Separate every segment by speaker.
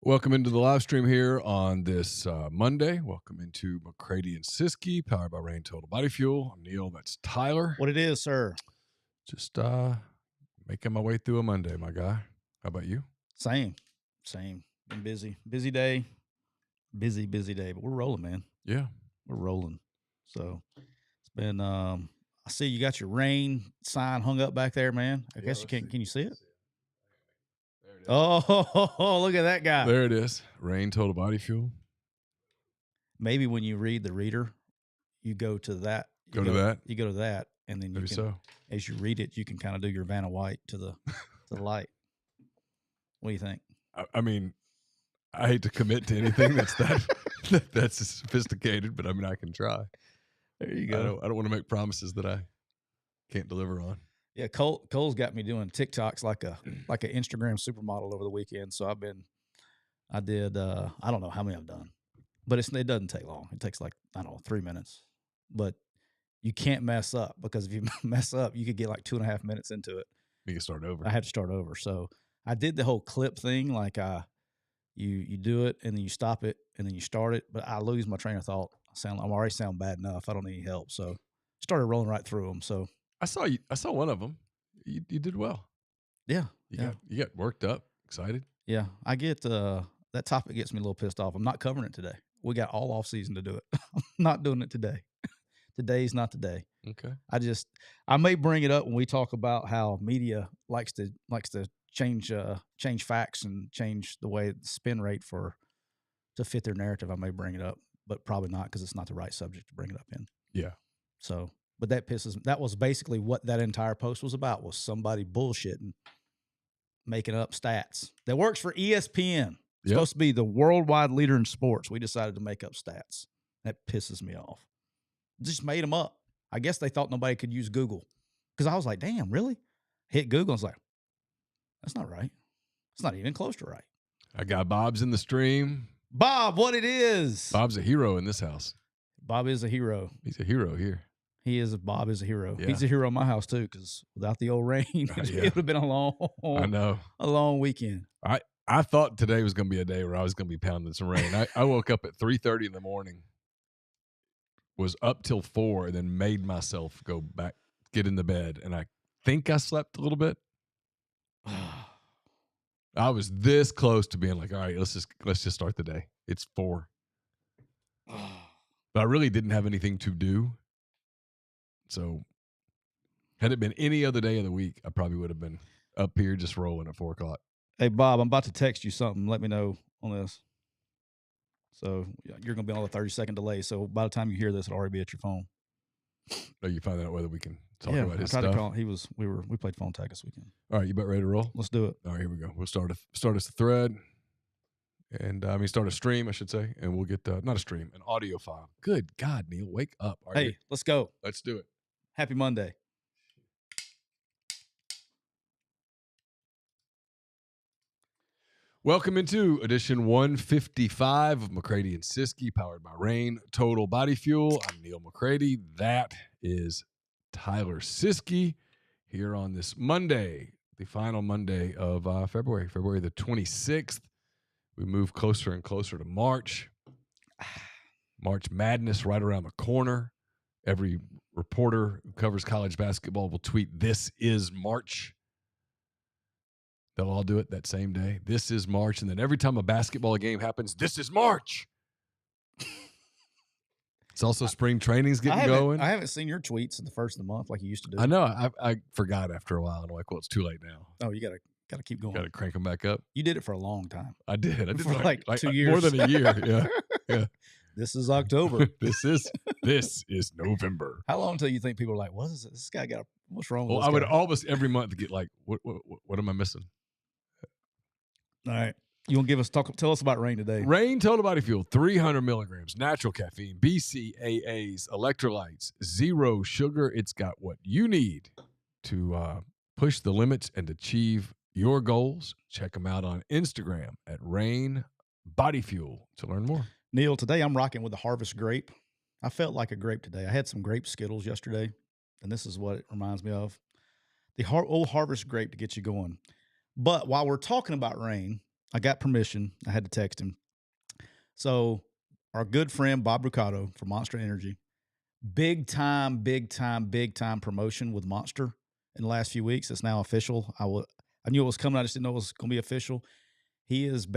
Speaker 1: Welcome into the live stream here on this Monday. Welcome into McCready and Siskey, powered by Rain Total Body Fuel. I'm Neal. That's Tyler.
Speaker 2: What it is, sir?
Speaker 1: Just making my way through a Monday, my guy. How about you?
Speaker 2: Same. Been busy. Busy day. Busy day. But we're rolling, man.
Speaker 1: Yeah.
Speaker 2: We're rolling. So it's been I see you got your rain sign hung up back there, man. I guess you can't. Can you see it?
Speaker 1: There it is.
Speaker 2: Oh, look at that guy.
Speaker 1: There it is. Rain Total Body Fuel.
Speaker 2: Maybe when you read the reader, you go to that. You go to that, and then
Speaker 1: Maybe
Speaker 2: you can,
Speaker 1: so.
Speaker 2: as you read it, you can kind of do your Vanna White to the light. What do you think?
Speaker 1: I mean, I hate to commit to anything that's that's sophisticated, but I mean, I can try.
Speaker 2: There you go.
Speaker 1: I don't want to make promises that I can't deliver on.
Speaker 2: Yeah, Cole's got me doing TikToks like an Instagram supermodel over the weekend. So I did I don't know how many I've done, but it doesn't take long. It takes like, I don't know, 3 minutes. But you can't mess up, because if you mess up, you could get like 2.5 minutes into it.
Speaker 1: You can start over.
Speaker 2: I had to start over. So I did the whole clip thing, like you do it and then you stop it and then you start it, but I lose my train of thought. I'm already sound bad enough. I don't need any help. So started rolling right through them. So
Speaker 1: I saw one of them. You did well.
Speaker 2: Yeah.
Speaker 1: You got worked up, excited.
Speaker 2: Yeah. I get that topic gets me a little pissed off. I'm not covering it today. We got all off season to do it. I'm not doing it today. Today's not the day.
Speaker 1: Okay.
Speaker 2: I may bring it up when we talk about how media likes to change facts and change the way the spin rate to fit their narrative. I may bring it up, but probably not, because it's not the right subject to bring it up in.
Speaker 1: Yeah.
Speaker 2: So, but that was basically what that entire post was about, was somebody bullshitting, making up stats. That works for ESPN. It's supposed to be the worldwide leader in sports. We decided to make up stats. That pisses me off. Just made them up. I guess they thought nobody could use Google, because I was like, damn, really? Hit Google. I was like, that's not right. It's not even close to right.
Speaker 1: I got Bob's in the stream.
Speaker 2: Bob, what it is?
Speaker 1: Bob's a hero in this house.
Speaker 2: Bob is a hero.
Speaker 1: He's a hero here.
Speaker 2: Bob is a hero.
Speaker 1: Yeah.
Speaker 2: He's a hero in my house too, because without the old rain, it would have been a long weekend.
Speaker 1: I thought today was going to be a day where I was going to be pounding some rain. I woke up at 3:30 in the morning, was up till 4, and then made myself go back, get in the bed, and I think I slept a little bit. I was this close to being like, all right, let's just start the day. It's 4. But I really didn't have anything to do. So had it been any other day of the week, I probably would have been up here just rolling at 4 o'clock.
Speaker 2: Hey, Bob, I'm about to text you something. Let me know on this. So you're going to be on a 30-second delay. So by the time you hear this, it'll already be at your phone.
Speaker 1: Oh, you find out whether we can talk about his stuff?
Speaker 2: I tried to call him. We played phone tag this weekend.
Speaker 1: All right, you about ready to roll?
Speaker 2: Let's do it.
Speaker 1: All right, here we go. We'll start us a thread. And start a stream, I should say. And we'll get, not a stream, an audio file. Good God, Neal, wake up.
Speaker 2: Hey, let's go.
Speaker 1: Let's do it.
Speaker 2: Happy Monday.
Speaker 1: Welcome into edition 155 of McCready and Siskey, powered by Rain Total Body Fuel. I'm Neal McCready. That is Tyler Siskey, here on this Monday, the final Monday of February the 26th. We move closer and closer to March. March Madness right around the corner. Every reporter who covers college basketball will tweet, "This is March." They'll all do it that same day. This is March. And then every time a basketball game happens, this is March. It's also spring training's getting going.
Speaker 2: I haven't seen your tweets in the first of the month like you used to do.
Speaker 1: I know. I forgot after a while. And I'm like, well, it's too late now.
Speaker 2: Oh, you gotta keep going.
Speaker 1: Got to crank them back up.
Speaker 2: You did it for a long time.
Speaker 1: I did
Speaker 2: For like 2 years.
Speaker 1: More than a year. Yeah.
Speaker 2: This is October.
Speaker 1: This is November.
Speaker 2: How long until you think people are like, what is this guy got? What's wrong with this
Speaker 1: I would
Speaker 2: guy?
Speaker 1: almost every month get like, what am I missing?
Speaker 2: All right. You want to tell us about Rain today?
Speaker 1: Rain Total Body Fuel, 300 milligrams, natural caffeine, BCAAs, electrolytes, 0 sugar. It's got what you need to push the limits and achieve your goals. Check them out on Instagram at Rain Body Fuel to learn more.
Speaker 2: Neal, today I'm rocking with the Harvest Grape. I felt like a grape today. I had some grape Skittles yesterday, and this is what it reminds me of. The old Harvest Grape to get you going. But while we're talking about rain, I got permission. I had to text him. So our good friend Bob Rucato from Monster Energy, big time promotion with Monster in the last few weeks. It's now official. I knew it was coming. I just didn't know it was going to be official. He is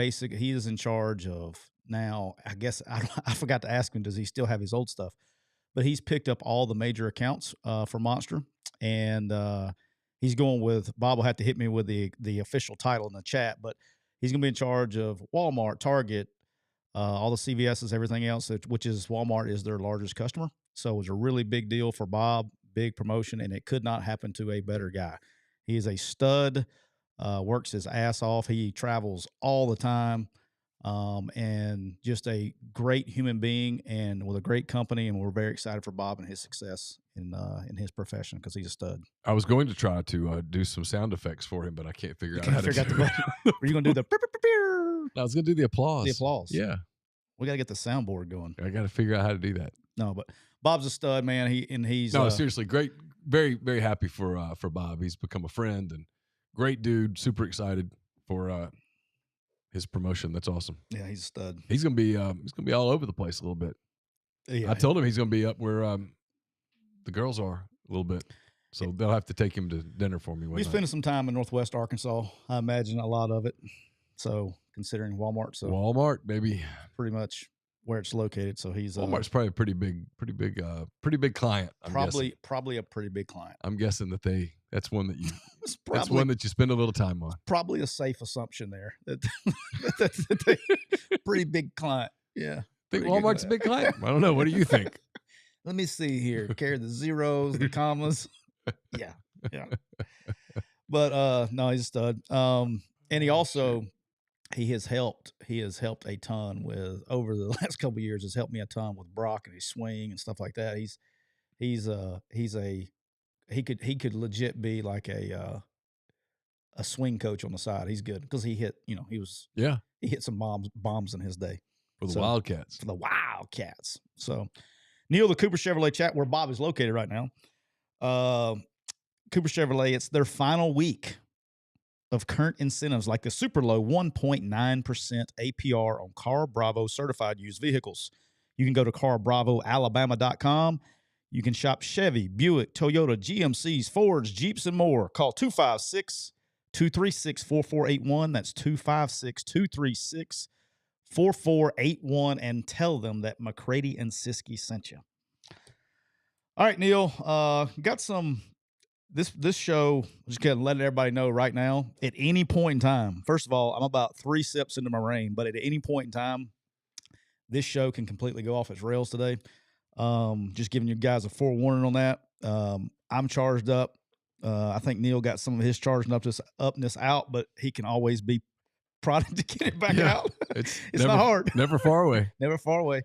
Speaker 2: in charge of now. I guess I forgot to ask him, does he still have his old stuff? But he's picked up all the major accounts for Monster, and he's going with Bob. Will have to hit me with the official title in the chat, but he's going to be in charge of Walmart, Target, all the CVS's, everything else, which is Walmart is their largest customer. So it was a really big deal for Bob, big promotion, and it could not happen to a better guy. He is a stud, works his ass off. He travels all the time, and just a great human being and with a great company. And we're very excited for Bob and his success in his profession because he's a stud.
Speaker 1: I was going to try to do some sound effects for him, but I can't figure out how to do it.
Speaker 2: Were you going to do the?
Speaker 1: I was going to do the applause.
Speaker 2: The applause.
Speaker 1: Yeah.
Speaker 2: We got to get the soundboard going.
Speaker 1: I got to figure out how to do that.
Speaker 2: No, but Bob's a stud, man. He's
Speaker 1: seriously great. Very, very happy for Bob. He's become a friend and great dude. Super excited for his promotion. That's awesome.
Speaker 2: Yeah, he's a stud.
Speaker 1: He's gonna be all over the place a little bit.
Speaker 2: Yeah,
Speaker 1: I told him he's gonna be up where the girls are a little bit. So they'll have to take him to dinner for me.
Speaker 2: He's spending some time in Northwest Arkansas. I imagine a lot of it. So considering Walmart,
Speaker 1: Walmart, baby,
Speaker 2: pretty much where it's located. So he's
Speaker 1: Walmart's probably a pretty big client.
Speaker 2: Probably a pretty big client.
Speaker 1: I'm guessing that's one that you that's one that you spend a little time on.
Speaker 2: Probably a safe assumption there. That's a pretty big client. Yeah.
Speaker 1: I think Walmart's a big client. I don't know. What do you think?
Speaker 2: Let me see here. Carry the zeros, the commas. Yeah. But no, he's a stud. And he has helped a ton with over the last couple of years. Has helped me a ton with Brock and his swing and stuff like that. He could legit be like a swing coach on the side. He's good because he hit some bombs in his day
Speaker 1: for the Wildcats.
Speaker 2: So Neal, the Cooper Chevrolet chat where Bob is located right now. Cooper Chevrolet, it's their final week of current incentives like the super low 1.9% APR on Car Bravo certified used vehicles. You can go to carbravoalabama.com. You can shop Chevy, Buick, Toyota, GMCs, Fords, Jeeps, and more. Call 256-236-4481. That's 256-236-4481 and tell them that McCready and Siskey sent you. All right, Neal, got some this show, just kind of letting everybody know right now, at any point in time, first of all, I'm about 3 sips into my rain, but at any point in time, this show can completely go off its rails today. Just giving you guys a forewarning on that. I'm charged up. I think Neal got some of his charged upness out, but he can always be prodded to get it back out.
Speaker 1: It's
Speaker 2: not hard.
Speaker 1: Never far away.
Speaker 2: Never far away.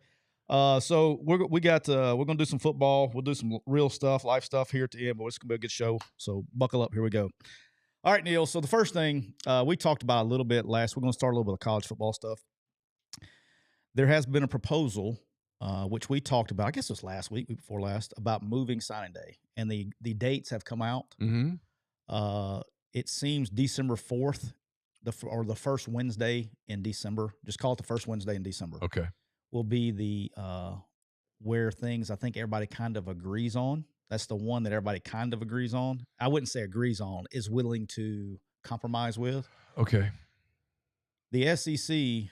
Speaker 2: So we're gonna do some football. We'll do some real stuff, life stuff here at the end, but it's gonna be a good show. So buckle up. Here we go. All right, Neal. So the first thing we talked about a little bit last. We're gonna start a little bit of college football stuff. There has been a proposal, which we talked about. I guess it was last week before last, about moving signing day, and the dates have come out.
Speaker 1: Mm-hmm.
Speaker 2: It seems December 4th, the first Wednesday in December. Just call it the first Wednesday in December.
Speaker 1: Okay.
Speaker 2: Will be the where things I think everybody kind of agrees on. That's the one that everybody kind of agrees on. I wouldn't say agrees on, is willing to compromise with.
Speaker 1: Okay.
Speaker 2: The SEC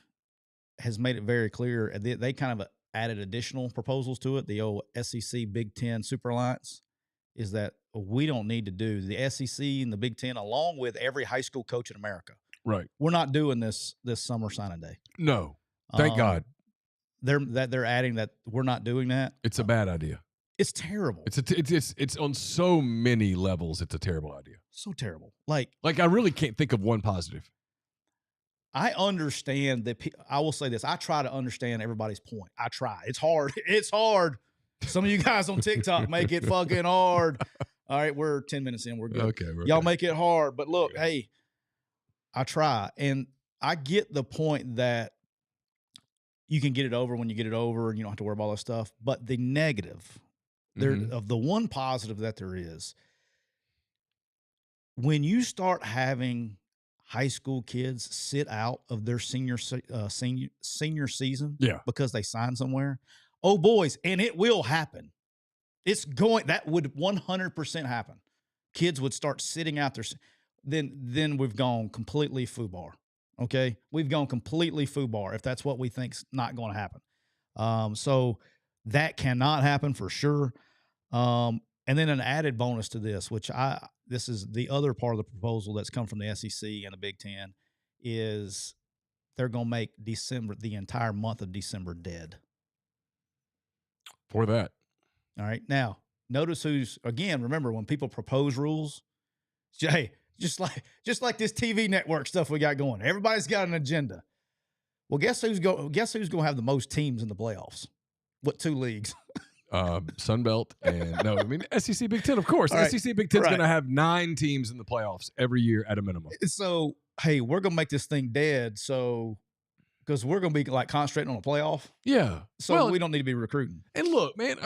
Speaker 2: has made it very clear. They kind of added additional proposals to it. The old SEC Big Ten Super Alliance is that we don't need to do the SEC and the Big Ten along with every high school coach in America.
Speaker 1: Right.
Speaker 2: We're not doing this summer signing day.
Speaker 1: No. Thank God.
Speaker 2: They're adding that we're not doing that.
Speaker 1: It's a bad idea.
Speaker 2: It's terrible.
Speaker 1: It's on so many levels. It's a terrible idea.
Speaker 2: So terrible. Like
Speaker 1: I really can't think of one positive.
Speaker 2: I understand that. I will say this. I try to understand everybody's point. I try. It's hard. It's hard. Some of you guys on TikTok make it fucking hard. All right, we're 10 minutes in. We're good.
Speaker 1: Okay.
Speaker 2: Y'all make it hard. But look, hey, I try. And I get the point that you can get it over when you get it over and you don't have to worry about all that stuff. But the negative, of the one positive that there is, when you start having high school kids sit out of their senior season because they signed somewhere. Oh, boys, and it will happen. That would 100% happen. Kids would start sitting out there. Then we've gone completely FUBAR. Okay, we've gone completely FUBAR if that's what we think's not going to happen. So that cannot happen for sure. And then an added bonus to this, this is the other part of the proposal that's come from the SEC and the Big Ten, is they're going to make the entire month of December dead.
Speaker 1: For that.
Speaker 2: All right. Now, notice remember when people propose rules, hey, just like this TV network stuff we got going, everybody's got an agenda. Well, guess who's going to have the most teams in the playoffs? What 2 leagues?
Speaker 1: Sun Belt and SEC Big Ten, of course. Right. SEC Big Ten's going to have 9 teams in the playoffs every year at a minimum.
Speaker 2: So, hey, we're going to make this thing dead. So, because we're going to be like concentrating on a playoff.
Speaker 1: Yeah.
Speaker 2: So we don't need to be recruiting.
Speaker 1: And look, man,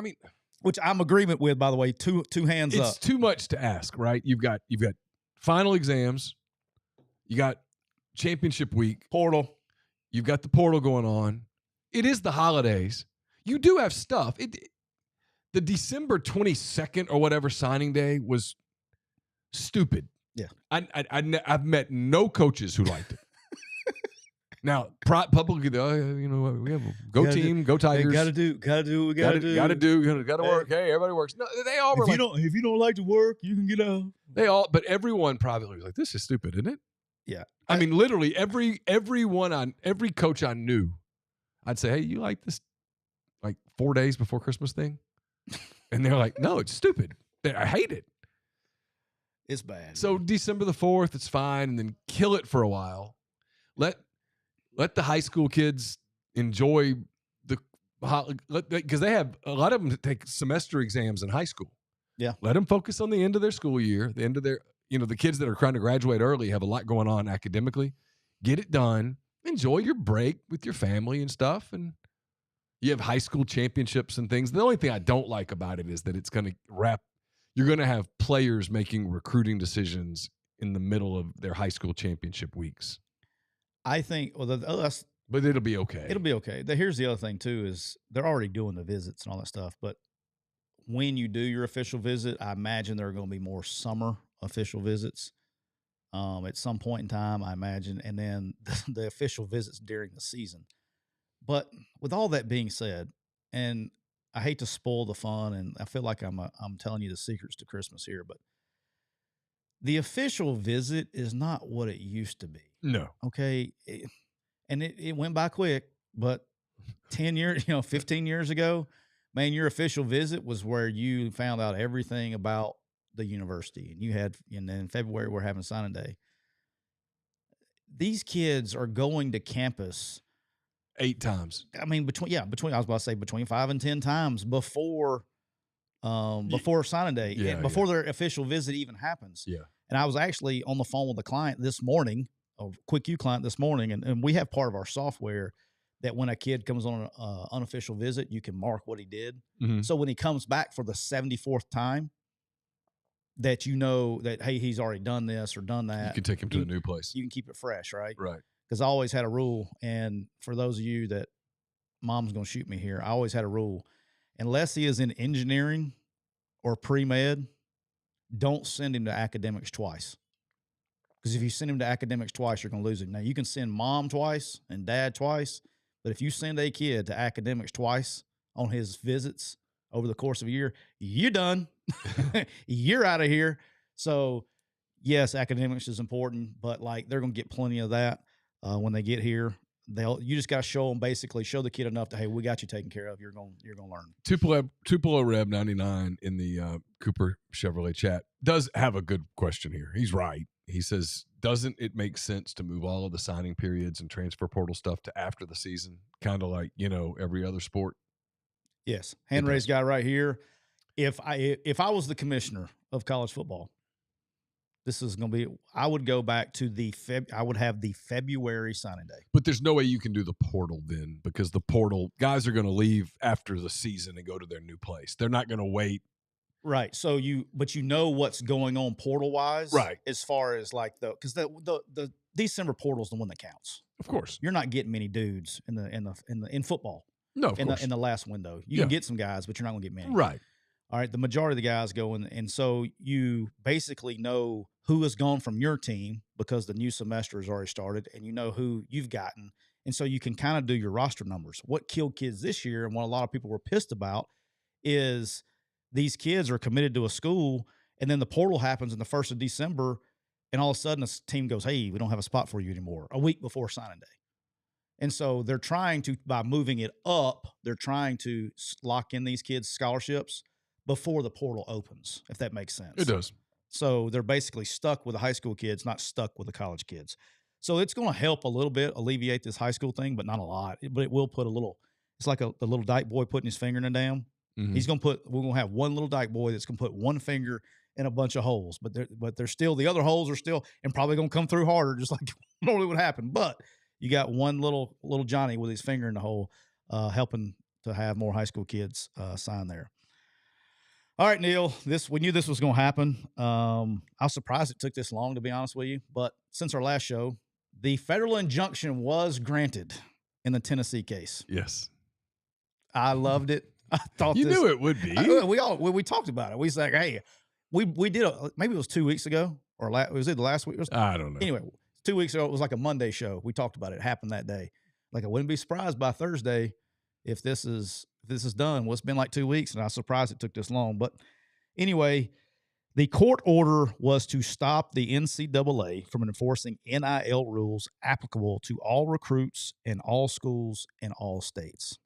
Speaker 2: which I'm agreement with, by the way, two hands up.
Speaker 1: It's too much to ask, right? You've got final exams. You got championship week.
Speaker 2: Portal.
Speaker 1: You've got the portal going on. It is the holidays. You do have stuff. The December 22nd or whatever signing day was stupid.
Speaker 2: Yeah.
Speaker 1: I've met no coaches who liked it. Now, publicly, we have go team, go Tigers.
Speaker 2: Got to do what we got to do.
Speaker 1: Got to work. Hey, everybody works. No, they all were
Speaker 2: if you don't like to work, you can get out.
Speaker 1: But everyone probably was like, this is stupid, isn't it?
Speaker 2: Yeah.
Speaker 1: I mean, literally every coach I knew, I'd say, hey, you like this like 4 days before Christmas thing? And they're like, no, it's stupid. I hate it.
Speaker 2: It's bad.
Speaker 1: So December the 4th, it's fine, and then kill it for a while. Let the high school kids enjoy because they have a lot of them take semester exams in high school.
Speaker 2: Yeah.
Speaker 1: Let them focus on the end of their school year, the end of their, the kids that are trying to graduate early have a lot going on academically. Get it done. Enjoy your break with your family and stuff. And you have high school championships and things. The only thing I don't like about it is that it's going to you're going to have players making recruiting decisions in the middle of their high school championship weeks.
Speaker 2: I think,
Speaker 1: but it'll be okay.
Speaker 2: It'll be okay. Here's the other thing too: is they're already doing the visits and all that stuff. But when you do your official visit, I imagine there are going to be more summer official visits at some point in time. I imagine, and then the official visits during the season. But with all that being said, and I hate to spoil the fun, and I feel like I'm telling you the secrets to Christmas here, but the official visit is not what it used to be.
Speaker 1: No.
Speaker 2: Okay. It went by quick, but 10 years, 15 years ago, man, your official visit was where you found out everything about the university. And then in February, we're having signing day. These kids are going to campus
Speaker 1: 8 times.
Speaker 2: I mean, between I was about to say between 5 and 10 times before signing day, before their official visit even happens.
Speaker 1: Yeah.
Speaker 2: And I was actually on the phone with a client this morning, a Quick U client this morning, and we have part of our software that when a kid comes on an unofficial visit, you can mark what he did.
Speaker 1: Mm-hmm.
Speaker 2: So when he comes back for the 74th time, that that, hey, he's already done this or done that.
Speaker 1: You can take him to a new place.
Speaker 2: You can keep it fresh, right?
Speaker 1: Right.
Speaker 2: Because I always had a rule, and for those of you that mom's going to shoot me here, I always had a rule. Unless he is in engineering or pre-med, don't send him to academics twice. Because if you send him to academics twice, you're going to lose him. Now, you can send mom twice and dad twice, but if you send a kid to academics twice on his visits over the course of a year, you're done. You're out of here. So, yes, academics is important, but they're going to get plenty of that when they get here. You just got to show the kid enough to, hey, we got you taken care of. You're going to learn.
Speaker 1: Tupelo Reb 99 in the Cooper Chevrolet chat does have a good question here. He's right. He says, doesn't it make sense to move all of the signing periods and transfer portal stuff to after the season? Kind of like, every other sport.
Speaker 2: Yes. Hand raised guy right here. If I was the commissioner of college football, this is going to be, I would go back to I would have the February signing day.
Speaker 1: But there's no way you can do the portal then, because the portal guys are going to leave after the season and go to their new place. They're not going to wait.
Speaker 2: Right. So but what's going on portal wise,
Speaker 1: right?
Speaker 2: As far as because the December portal's the one that counts.
Speaker 1: Of course.
Speaker 2: You're not getting many dudes in football.
Speaker 1: No, of course.
Speaker 2: In the last window. You can get some guys, but you're not going to get many.
Speaker 1: Right.
Speaker 2: All right. The majority of the guys go in, and so you basically know who has gone from your team because the new semester has already started, and you know who you've gotten. And so you can kind of do your roster numbers. What killed kids this year, and what a lot of people were pissed about, is these kids are committed to a school, and then the portal happens in the 1st of December, and all of a sudden a team goes, hey, we don't have a spot for you anymore, a week before signing day. And so they're trying to, by moving it up, they're trying to lock in these kids' scholarships before the portal opens, if that makes sense.
Speaker 1: It does.
Speaker 2: So they're basically stuck with the high school kids, not stuck with the college kids. So it's going to help a little bit alleviate this high school thing, but not a lot. But it will put a little, it's like the little dyke boy putting his finger in a dam.
Speaker 1: Mm-hmm.
Speaker 2: We're going to have one little dyke boy that's going to put one finger in a bunch of holes, but they're still, the other holes are still, and probably going to come through harder, just like normally would happen. But you got one little Johnny with his finger in the hole, helping to have more high school kids sign there. All right, Neal, we knew this was going to happen. I was surprised it took this long, to be honest with you. But since our last show, the federal injunction was granted in the Tennessee case.
Speaker 1: Yes.
Speaker 2: I loved it. I thought
Speaker 1: you knew it would be.
Speaker 2: We talked about it. We said, hey, we did maybe it was 2 weeks ago, or was it the last week?
Speaker 1: I don't know.
Speaker 2: Anyway, 2 weeks ago, it was like a Monday show. We talked about it. It happened that day. Like, I wouldn't be surprised by Thursday if this is done. Well, it's been like 2 weeks, and I was surprised it took this long. But anyway, the court order was to stop the NCAA from enforcing NIL rules applicable to all recruits in all schools in all states.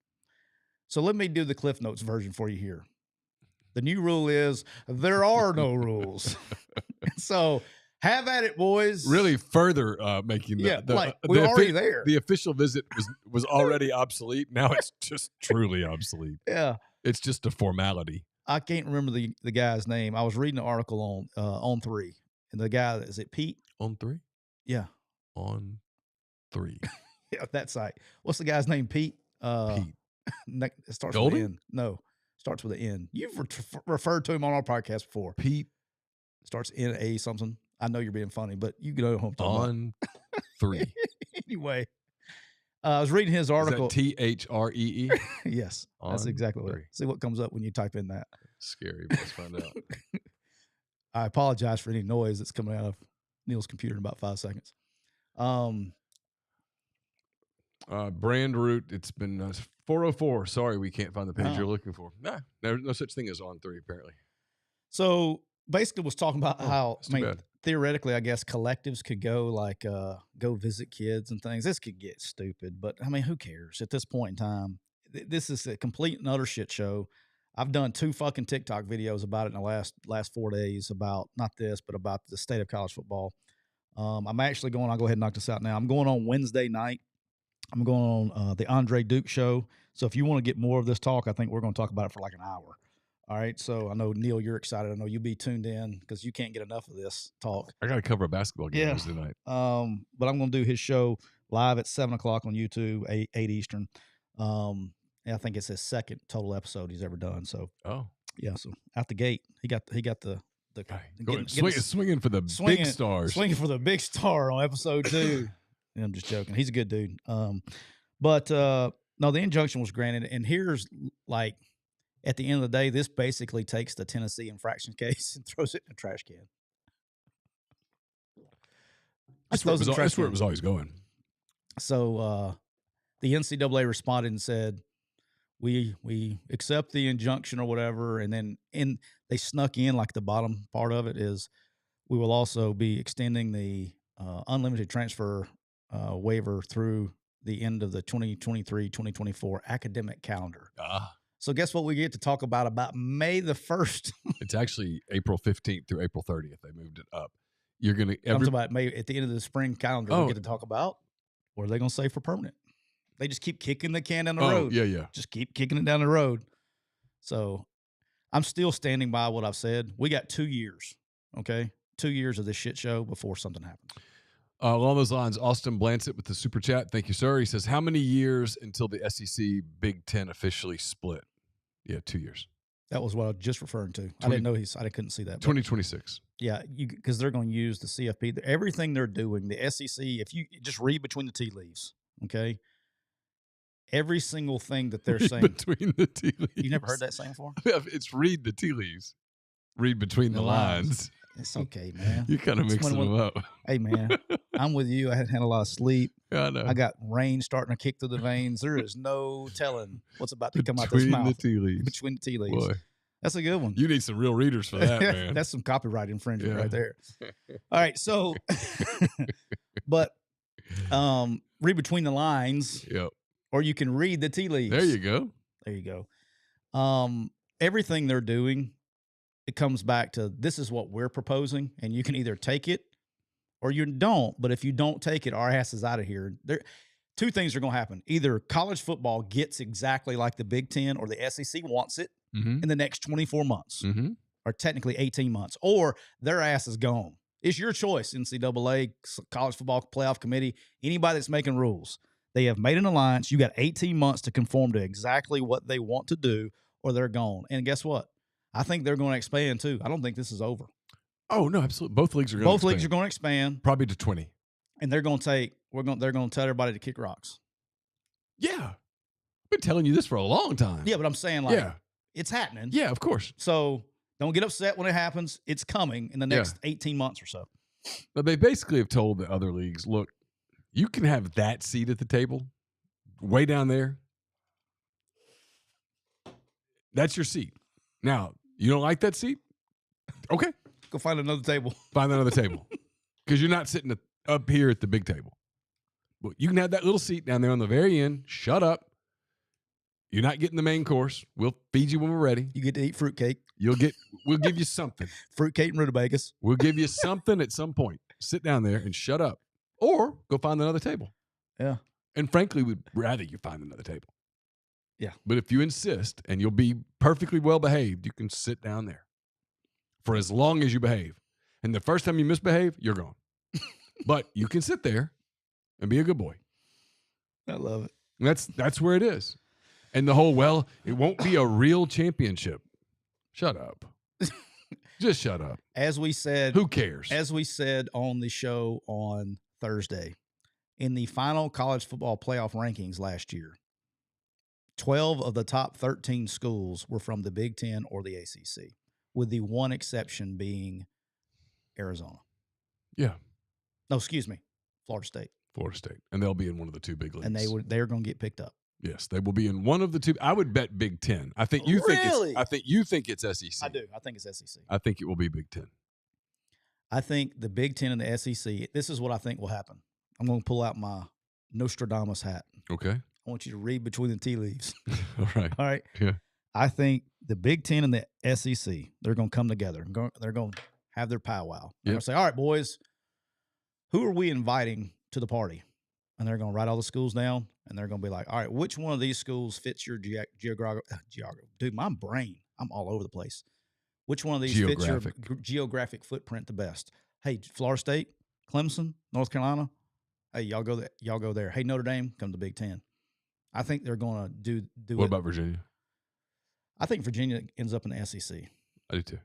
Speaker 2: So let me do the Cliff Notes version for you here. The new rule is there are no rules. So have at it, boys.
Speaker 1: Really further making
Speaker 2: we're already there.
Speaker 1: The official visit was already obsolete. Now it's just truly obsolete.
Speaker 2: Yeah.
Speaker 1: It's just a formality.
Speaker 2: I can't remember the guy's name. I was reading an article on 3. And the guy, is it Pete?
Speaker 1: On 3?
Speaker 2: Yeah.
Speaker 1: On 3.
Speaker 2: Yeah, that site. What's the guy's name? Pete?
Speaker 1: Pete.
Speaker 2: It starts
Speaker 1: Golding?
Speaker 2: with an N. No, starts with an N. You've referred to him on our podcast before.
Speaker 1: Pete.
Speaker 2: Starts N-A something. I know you're being funny, but you know who I'm talking
Speaker 1: about. On 3.
Speaker 2: Anyway, I was reading his article.
Speaker 1: Is that T-H-R-E-E?
Speaker 2: Yes, that's exactly what. See what comes up when you type in that.
Speaker 1: Scary, but let's find out.
Speaker 2: I apologize for any noise that's coming out of Neal's computer in about 5 seconds.
Speaker 1: Brand root, it's been 404. Sorry, we can't find the page you're looking for. Nah, there's no such thing as on 3, apparently.
Speaker 2: So basically was talking about how,
Speaker 1: bad.
Speaker 2: Theoretically, I guess collectives could go go visit kids and things. This could get stupid, but I mean, who cares at this point in time? This is a complete and utter shit show. I've done 2 fucking TikTok videos about it in the last 4 days about not this, but about the state of college football. I'm actually going, I'll go ahead and knock this out now. I'm going on Wednesday night. I'm going on the Andre Duke show. So if you want to get more of this talk, I think we're going to talk about it for like an hour. All right. So I know, Neal, you're excited. I know you'll be tuned in because you can't get enough of this talk.
Speaker 1: I got to cover a basketball game Wednesday night.
Speaker 2: But I'm going to do his show live at 7 o'clock on YouTube, 8 Eastern. I think it's his second total episode he's ever done. So, yeah. So out the gate, he got the
Speaker 1: swinging for the big stars.
Speaker 2: Swinging for the big star on episode 2. I'm just joking. He's a good dude. But no, the injunction was granted. And here's at the end of the day, this basically takes the Tennessee infraction case and throws it in a trash can.
Speaker 1: That's where it was always going.
Speaker 2: So the NCAA responded and said, we accept the injunction or whatever. And then they snuck in the bottom part of it is we will also be extending the unlimited transfer waiver through the end of the 2023-2024 academic calendar. So guess what we get to talk about May the 1st? It's
Speaker 1: actually April 15th through April 30th. They moved it up. You're going to
Speaker 2: comes about May at the end of the spring calendar. We get to talk about what are they going to say for permanent? They just keep kicking the can down the road.
Speaker 1: Yeah.
Speaker 2: Just keep kicking it down the road. So I'm still standing by what I've said. We got 2 years. Okay. 2 years of this shit show before something happens.
Speaker 1: Along those lines, Austin Blancett with the super chat. Thank you, sir. He says, how many years until the SEC Big Ten officially split? Yeah, 2 years.
Speaker 2: That was what I was just referring to. I didn't know I couldn't see that.
Speaker 1: 2026.
Speaker 2: Yeah, because they're going to use the CFP. Everything they're doing, the SEC, if you just read between the tea leaves, okay? Every single thing that they're saying.
Speaker 1: Between the tea leaves.
Speaker 2: You never heard that saying before?
Speaker 1: It's read the tea leaves. Read between the lines.
Speaker 2: It's okay, man.
Speaker 1: You kind of mixing them up.
Speaker 2: Hey, man, I'm with you. I hadn't had a lot of sleep.
Speaker 1: Yeah, I know.
Speaker 2: I got rain starting to kick through the veins. There is no telling what's about to come out this mouth.
Speaker 1: Between
Speaker 2: the tea leaves.
Speaker 1: Boy.
Speaker 2: That's a good one.
Speaker 1: You need some real readers for that, man.
Speaker 2: That's some copyright infringement right there. All right, so, but read between the lines.
Speaker 1: Yep.
Speaker 2: Or you can read the tea leaves.
Speaker 1: There you go.
Speaker 2: There you go. Everything they're doing, it comes back to this is what we're proposing, and you can either take it or you don't. But if you don't take it, our ass is out of here. Two things are going to happen. Either college football gets exactly like the Big Ten or the SEC wants it in the next 24 months, or technically 18 months, or their ass is gone. It's your choice, NCAA, College Football Playoff Committee, anybody that's making rules. They have made an alliance. You got 18 months to conform to exactly what they want to do, or they're gone. And guess what? I think they're going to expand too. I don't think this is over.
Speaker 1: Oh no, absolutely. Both leagues are going to
Speaker 2: expand,
Speaker 1: probably to 20.
Speaker 2: And they're going to they're going to tell everybody to kick rocks.
Speaker 1: Yeah, I've been telling you this for a long time.
Speaker 2: Yeah, but I'm saying it's happening.
Speaker 1: Yeah, of course.
Speaker 2: So don't get upset when it happens. It's coming in the next 18 months or so.
Speaker 1: But they basically have told the other leagues, look, you can have that seat at the table way down there. That's your seat. Now, you don't like that seat? Okay.
Speaker 2: Go find another table.
Speaker 1: Find another table. Because you're not sitting up here at the big table. But you can have that little seat down there on the very end. Shut up. You're not getting the main course. We'll feed you when we're ready.
Speaker 2: You get to eat fruitcake.
Speaker 1: We'll give you something.
Speaker 2: Fruitcake and rutabagas.
Speaker 1: We'll give you something at some point. Sit down there and shut up. Or go find another table.
Speaker 2: Yeah.
Speaker 1: And frankly, we'd rather you find another table.
Speaker 2: Yeah.
Speaker 1: But if you insist and you'll be perfectly well behaved, you can sit down there for as long as you behave. And the first time you misbehave, you're gone. But you can sit there and be a good boy.
Speaker 2: I love it.
Speaker 1: That's where it is. And the whole, it won't be a real championship. Shut up. Just shut up.
Speaker 2: As we said.
Speaker 1: Who cares?
Speaker 2: As we said on the show on Thursday, in the final college football playoff rankings last year, 12 of the top 13 schools were from the Big Ten or the ACC, with the one exception being Arizona.
Speaker 1: Yeah.
Speaker 2: No, excuse me, Florida State.
Speaker 1: Florida State. And they'll be in one of the two big leagues.
Speaker 2: And they're going to get picked up.
Speaker 1: Yes, they will be in one of the two. I would bet Big Ten. I think you think it's SEC.
Speaker 2: I do. I think it's SEC.
Speaker 1: I think it will be Big Ten.
Speaker 2: I think the Big Ten and the SEC, this is what I think will happen. I'm going to pull out my Nostradamus hat.
Speaker 1: Okay.
Speaker 2: I want you to read between the tea leaves.
Speaker 1: All right.
Speaker 2: All right.
Speaker 1: Yeah.
Speaker 2: I think the Big Ten and the SEC, they're going to come together. They're going to have their powwow. They're going to say, all right, boys, who are we inviting to the party? And they're going to write all the schools down, and they're going to be like, all right, which one of these schools fits your geographic? Dude, my brain, I'm all over the place. Which one of these fits your geographic footprint the best? Hey, Florida State, Clemson, North Carolina. Hey, y'all go there. Hey, Notre Dame, come to Big Ten. I think they're going to do
Speaker 1: What about Virginia?
Speaker 2: I think Virginia ends up in the SEC.
Speaker 1: I do too.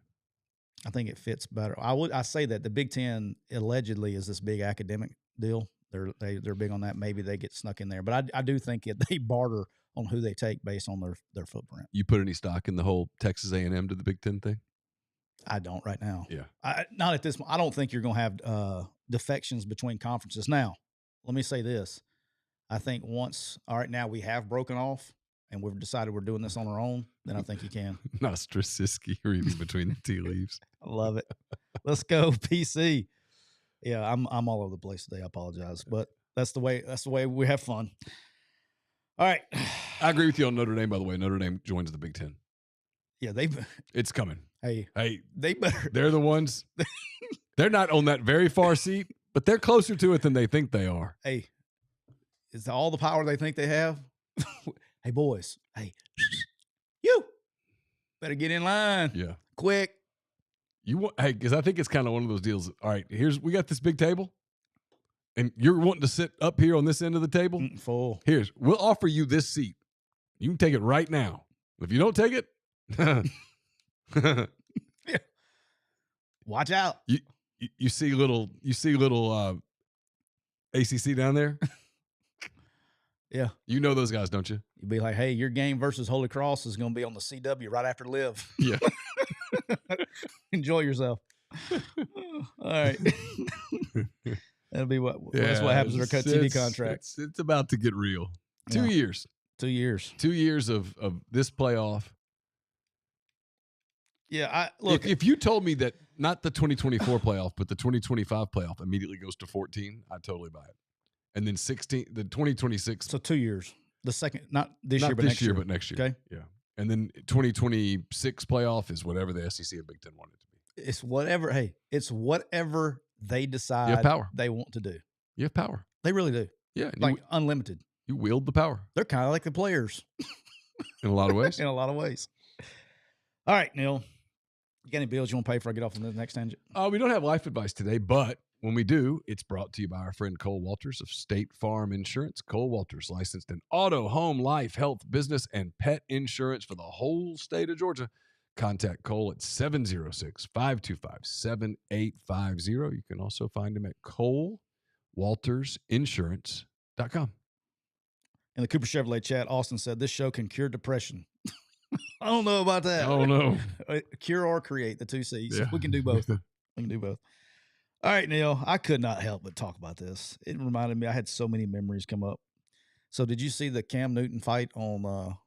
Speaker 2: I think it fits better. I say that the Big Ten allegedly is this big academic deal. They're big on that. Maybe they get snuck in there, but I do think they barter on who they take based on their footprint.
Speaker 1: You put any stock in the whole Texas A&M to the Big Ten thing?
Speaker 2: I don't right now.
Speaker 1: Yeah,
Speaker 2: not at this. I don't think you're going to have defections between conferences. Now, let me say this: I think now we have broken off and we've decided we're doing this on our own. Then I think you can.
Speaker 1: Nostra Siskey reading between the tea leaves.
Speaker 2: I love it. Let's go, PC. Yeah, I'm all over the place today. I apologize, but that's the way we have fun. All right.
Speaker 1: I agree with you on Notre Dame, by the way. Notre Dame joins the Big Ten.
Speaker 2: Yeah,
Speaker 1: it's coming.
Speaker 2: Hey,
Speaker 1: they better. They're the ones. They're not on that very far seat, but they're closer to it than they think they are.
Speaker 2: Hey, is all the power they think they have? Hey, boys. Hey, you better get in line.
Speaker 1: Yeah,
Speaker 2: quick.
Speaker 1: Because I think it's kind of one of those deals. All right, we got this big table, and you're wanting to sit up here on this end of the table.
Speaker 2: Full.
Speaker 1: We'll offer you this seat. You can take it right now. If you don't take it,
Speaker 2: Yeah. Watch out.
Speaker 1: You see little ACC down there?
Speaker 2: Yeah.
Speaker 1: You know those guys, don't you?
Speaker 2: You'd be like, hey, your game versus Holy Cross is going to be on the CW right after Live.
Speaker 1: Yeah.
Speaker 2: Enjoy yourself. All right. That'll be that's what happens with our TV contract.
Speaker 1: It's about to get real. 2 years.
Speaker 2: 2 years.
Speaker 1: 2 years of this playoff.
Speaker 2: Yeah,
Speaker 1: if you told me that not the 2024 playoff, but the 2025 playoff immediately goes to 14, I'd totally buy it. And then 16, the 2026.
Speaker 2: So 2 years. The second, not this year,
Speaker 1: but next year.
Speaker 2: Okay.
Speaker 1: Yeah. And then 2026 playoff is whatever the SEC and Big Ten want it to be.
Speaker 2: It's whatever. Hey, it's whatever they decide
Speaker 1: you have power.
Speaker 2: They want to do.
Speaker 1: You have power.
Speaker 2: They really do.
Speaker 1: Yeah.
Speaker 2: Like unlimited.
Speaker 1: You wield the power.
Speaker 2: They're kind of like the players.
Speaker 1: In a lot of ways.
Speaker 2: In a lot of ways. All right, Neal. You got any bills you want to pay before I get off on the next tangent?
Speaker 1: We don't have life advice today, but when we do, it's brought to you by our friend Cole Walters of State Farm Insurance. Cole Walters, licensed in auto, home, life, health, business, and pet insurance for the whole state of Georgia. Contact Cole at 706-525-7850. You can also find him at ColeWaltersInsurance.com.
Speaker 2: In the Cooper Chevrolet chat, Austin said, this show can cure depression. I don't know about that.
Speaker 1: Oh, no.
Speaker 2: Cure or create, the two C's.
Speaker 1: Yeah.
Speaker 2: We can do both. All right, Neal, I could not help but talk about this. It reminded me, I had so many memories come up. So did you see the Cam Newton fight on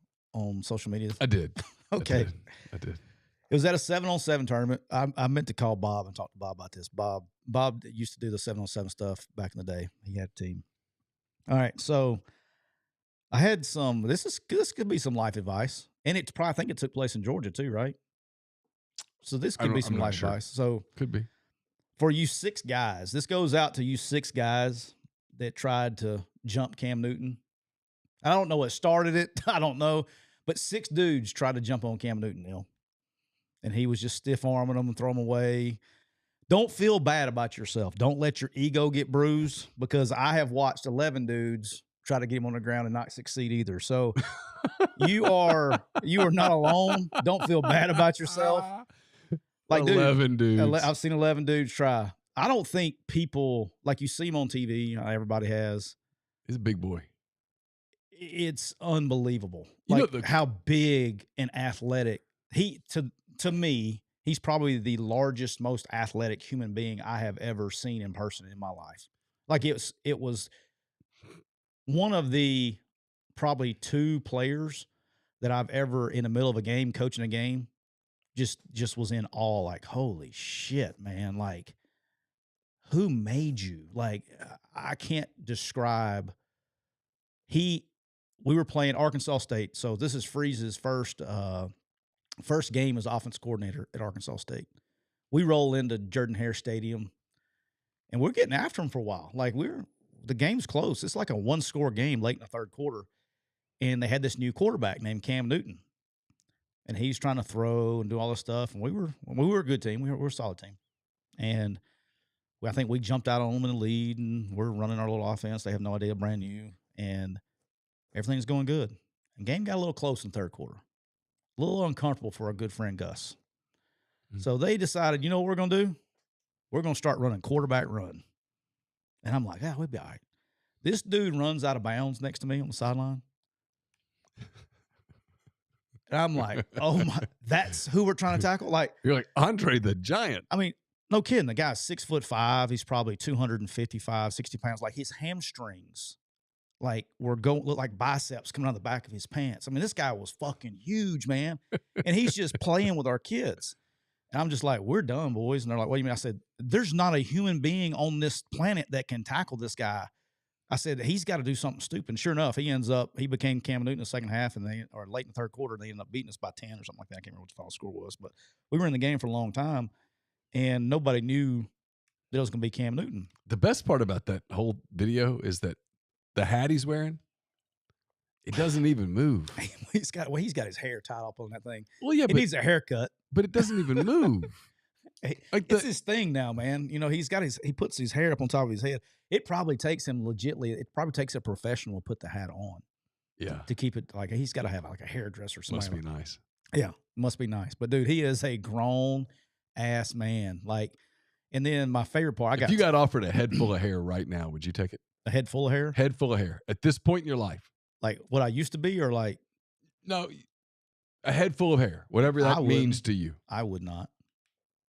Speaker 2: social media?
Speaker 1: I did.
Speaker 2: Okay.
Speaker 1: I did.
Speaker 2: It was at a 7-on-7 tournament. I meant to call Bob and talk to Bob about this. Bob used to do the 7-on-7 stuff back in the day. He had a team. All right, so I had some. This could be some life advice, and I think it took place in Georgia too, right? So this could be some life advice. So
Speaker 1: could be
Speaker 2: for you 6 guys. This goes out to you 6 guys that tried to jump Cam Newton. I don't know what started it. I don't know, but 6 dudes tried to jump on Cam Newton, Neal, and he was just stiff arming them and throw them away. Don't feel bad about yourself. Don't let your ego get bruised, because I have watched 11 dudes try to get him on the ground and not succeed either. So you are not alone. Don't feel bad about yourself. Like
Speaker 1: 11 dudes.
Speaker 2: I've seen 11 dudes try. I don't think people, like you see him on TV, you know, everybody has.
Speaker 1: He's a big boy.
Speaker 2: It's unbelievable. Like how big and athletic to me, he's probably the largest, most athletic human being I have ever seen in person in my life. Like it was one of the probably 2 players that I've ever, in the middle of a game, coaching a game, just was in awe. Like, holy shit, man. Like, who made you? Like, I can't describe. We were playing Arkansas State. So this is Freeze's first game as offense coordinator at Arkansas State. We roll into Jordan-Hare Stadium, and we're getting after him for a while. Like, the game's close. It's like a 1-score game late in the third quarter. And they had this new quarterback named Cam Newton. And he's trying to throw and do all this stuff. And we were a good team. We were a solid team. And I think we jumped out on them in the lead, and we're running our little offense. They have no idea, brand new. And everything's going good. And game got a little close in the third quarter. A little uncomfortable for our good friend Gus. Mm-hmm. So they decided, you know what we're going to do? We're going to start running quarterback run. And I'm like, we'll be all right. This dude runs out of bounds next to me on the sideline. And I'm like, oh my, that's who we're trying to tackle? Like,
Speaker 1: you're like Andre the Giant.
Speaker 2: I mean, no kidding. The guy's 6'5". He's probably 255, 60 pounds. Like, his hamstrings, like, look like biceps coming out of the back of his pants. I mean, this guy was fucking huge, man. And he's just playing with our kids. And I'm just like, we're done, boys. And they're like, what do you mean? I said, there's not a human being on this planet that can tackle this guy. I said, he's got to do something stupid. And sure enough, he became Cam Newton in the second half, or late in the third quarter, and they ended up beating us by 10 or something like that. I can't remember what the final score was. But we were in the game for a long time, and nobody knew that it was going to be Cam Newton.
Speaker 1: The best part about that whole video is that the hat he's wearing, it doesn't even move.
Speaker 2: He's got his hair tied up on that thing.
Speaker 1: Well, yeah,
Speaker 2: he needs a haircut,
Speaker 1: but it doesn't even move.
Speaker 2: It's his thing now, man. You know, he puts his hair up on top of his head. It probably takes him it probably takes a professional to put the hat on.
Speaker 1: Yeah.
Speaker 2: To keep it, like, he's got to have like a hairdresser or something.
Speaker 1: Must be nice.
Speaker 2: Yeah, must be nice. But dude, he is a grown ass man. Like, and then my favorite part,
Speaker 1: If you got offered a head full of hair right now, would you take it?
Speaker 2: a head full of hair,
Speaker 1: Head full of hair at this point in your life?
Speaker 2: like what I used to be, or like
Speaker 1: No, a head full of hair, whatever that means to you.
Speaker 2: I would not.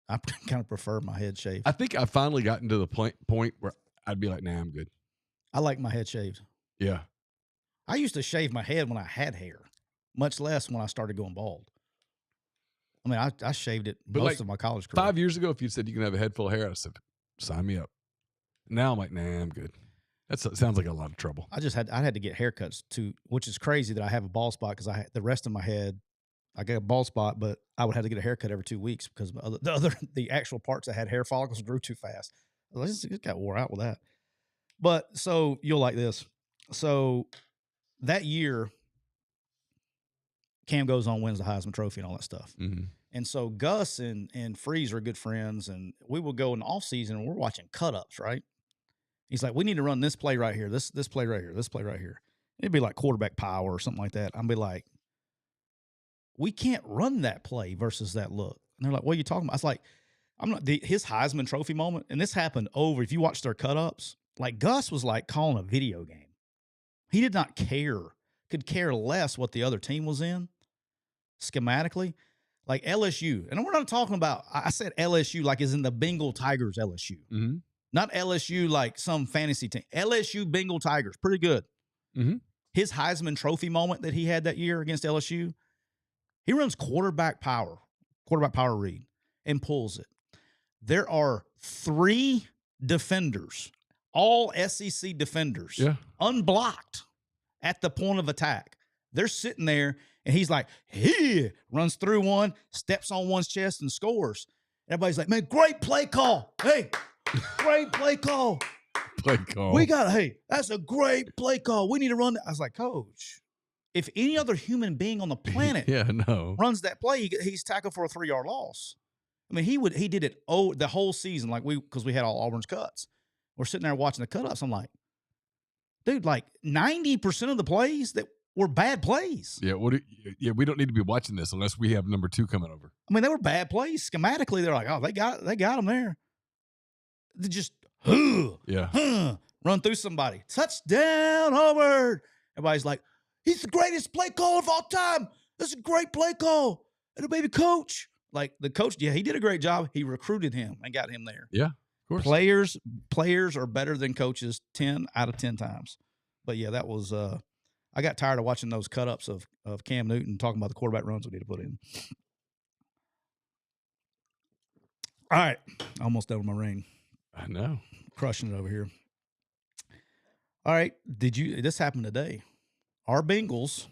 Speaker 2: I kind of prefer my head shaved.
Speaker 1: I think I finally gotten to the point where I'd be like, nah, I'm good.
Speaker 2: I like my head shaved.
Speaker 1: Yeah.
Speaker 2: I used to shave my head when I had hair, much less when I started going bald. I mean, I shaved it most of my college career.
Speaker 1: 5 years ago, if you said you can have a head full of hair, I said, sign me up. Now I'm like, nah, I'm good. That sounds like a lot of trouble.
Speaker 2: I had to get haircuts too, which is crazy that I have a bald spot because the rest of my head, I got a bald spot, but I would have to get a haircut every 2 weeks because the actual parts that had hair follicles grew too fast. I just got wore out with that. But so you'll like this. So that year, Cam goes on, wins the Heisman Trophy and all that stuff.
Speaker 1: Mm-hmm.
Speaker 2: And so Gus and Freeze are good friends, and we will go in the off season and we're watching cut-ups, right? He's like, we need to run this play right here, this play right here, this play right here. It'd be like quarterback power or something like that. I'd be like, we can't run that play versus that look. And they're like, what are you talking about? I was like, I'm not his Heisman Trophy moment, and this happened over. If you watch their cut-ups, like Gus was like calling a video game. He did not care, could care less what the other team was in schematically. Like LSU, and we're not talking about, I said LSU like is in the Bengal Tigers LSU.
Speaker 1: Mm-hmm.
Speaker 2: Not LSU like some fantasy team. LSU Bengal Tigers, pretty good.
Speaker 1: Mm-hmm.
Speaker 2: His Heisman Trophy moment that he had that year against LSU, he runs quarterback power read, and pulls it. There are 3 defenders, all SEC defenders, unblocked at the point of attack. They're sitting there, and he's like, he runs through one, steps on one's chest, and scores. Everybody's like, man, great play call. Hey, great play call.
Speaker 1: Play call.
Speaker 2: Hey, that's a great play call. We need to run that. I was like, Coach, if any other human being on the planet runs that play, he's tackled for a 3-yard loss. I mean, he did it the whole season, like because we had all Auburn's cuts. We're sitting there watching the cut-ups. I'm like, dude, like 90% of the plays that were bad plays.
Speaker 1: Yeah, we don't need to be watching this unless we have number 2 coming over.
Speaker 2: I mean, they were bad plays. Schematically, they're like, oh, they got them there. They just run through somebody. Touchdown, Auburn. Everybody's like, he's the greatest play caller of all time. That's a great play call. And a baby coach. Like the coach, he did a great job. He recruited him and got him there.
Speaker 1: Yeah, of course.
Speaker 2: Players are better than coaches 10 out of 10 times. But yeah, that was I got tired of watching those cut-ups of Cam Newton talking about the quarterback runs we need to put in. All right. Almost done with my ring.
Speaker 1: I know.
Speaker 2: Crushing it over here. All right. This happened today. Our Bengals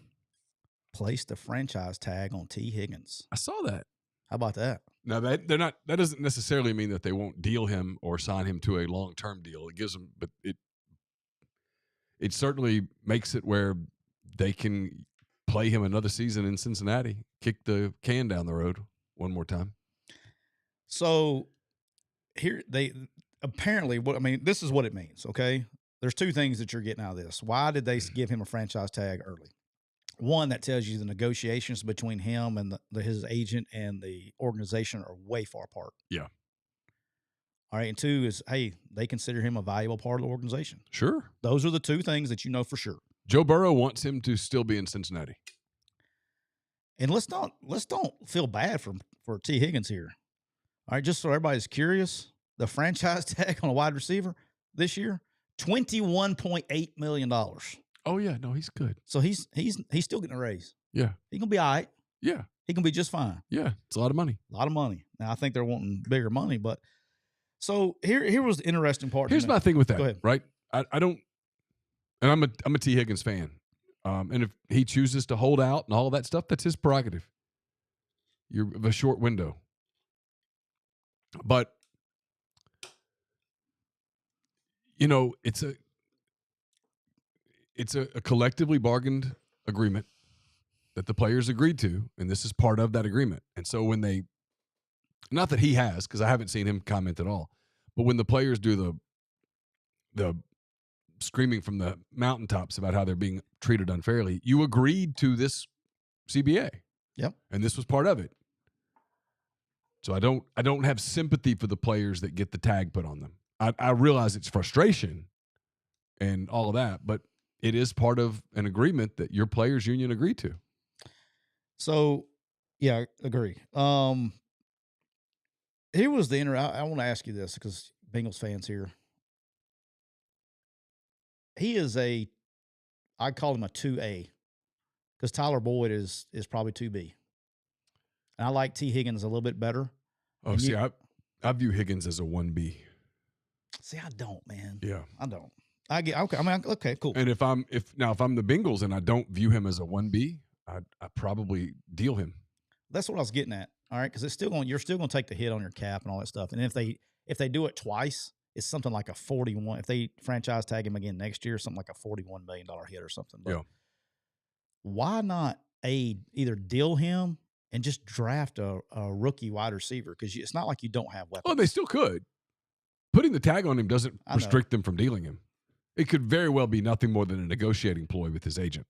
Speaker 2: placed a franchise tag on T. Higgins.
Speaker 1: I saw that.
Speaker 2: How about that?
Speaker 1: Now that doesn't necessarily mean that they won't deal him or sign him to a long-term deal. It gives them, but it certainly makes it where they can play him another season in Cincinnati, kick the can down the road one more time.
Speaker 2: So here they apparently this is what it means. Okay. There's 2 things that you're getting out of this. Why did they give him a franchise tag early? One, that tells you the negotiations between him and his agent and the organization are way far apart.
Speaker 1: Yeah.
Speaker 2: All right. And 2 is, hey, they consider him a valuable part of the organization.
Speaker 1: Sure.
Speaker 2: Those are the 2 things that you know for sure.
Speaker 1: Joe Burrow wants him to still be in Cincinnati.
Speaker 2: And let's don't feel bad for T. Higgins here. All right. Just so everybody's curious, the franchise tag on a wide receiver this year, $21.8 million.
Speaker 1: Oh yeah, no, he's good.
Speaker 2: So he's still getting a raise.
Speaker 1: Yeah,
Speaker 2: he's gonna be all right.
Speaker 1: Yeah,
Speaker 2: he can be just fine.
Speaker 1: Yeah, it's a lot of money.
Speaker 2: A lot of money. Now I think they're wanting bigger money, but so here was the interesting part.
Speaker 1: Here's my thing with that.
Speaker 2: Go ahead.
Speaker 1: Right, I don't, and I'm a T. Higgins fan, and if he chooses to hold out and all that stuff, that's his prerogative. You're of a short window, but it's a collectively bargained agreement that the players agreed to, and this is part of that agreement. And so when they, not that he has, because I haven't seen him comment at all, but when the players do the screaming from the mountaintops about how they're being treated unfairly, you agreed to this CBA.
Speaker 2: Yep.
Speaker 1: And this was part of it. So I don't have sympathy for the players that get the tag put on them. I realize it's frustration and all of that, but it is part of an agreement that your players union agreed to.
Speaker 2: So, yeah, agree. Here was the I want to ask you this because Bengals fans here. He is I'd call him a 2A because Tyler Boyd is probably 2B. And I like T. Higgins a little bit better.
Speaker 1: Oh, see, I view Higgins as a 1B.
Speaker 2: See, I don't, man.
Speaker 1: Yeah.
Speaker 2: I don't. I get okay. I mean, okay, cool.
Speaker 1: And if I'm the Bengals and I don't view him as a 1B, I probably deal him.
Speaker 2: That's what I was getting at. All right, because you're still going to take the hit on your cap and all that stuff. And if they do it twice, it's something like a 41. If they franchise tag him again next year, something like a $41 million hit or something. But
Speaker 1: yeah.
Speaker 2: Why not either deal him and just draft a rookie wide receiver? Because it's not like you don't have weapons.
Speaker 1: Well, they still could. Putting the tag on him doesn't restrict them from dealing him. It could very well be nothing more than a negotiating ploy with his agent.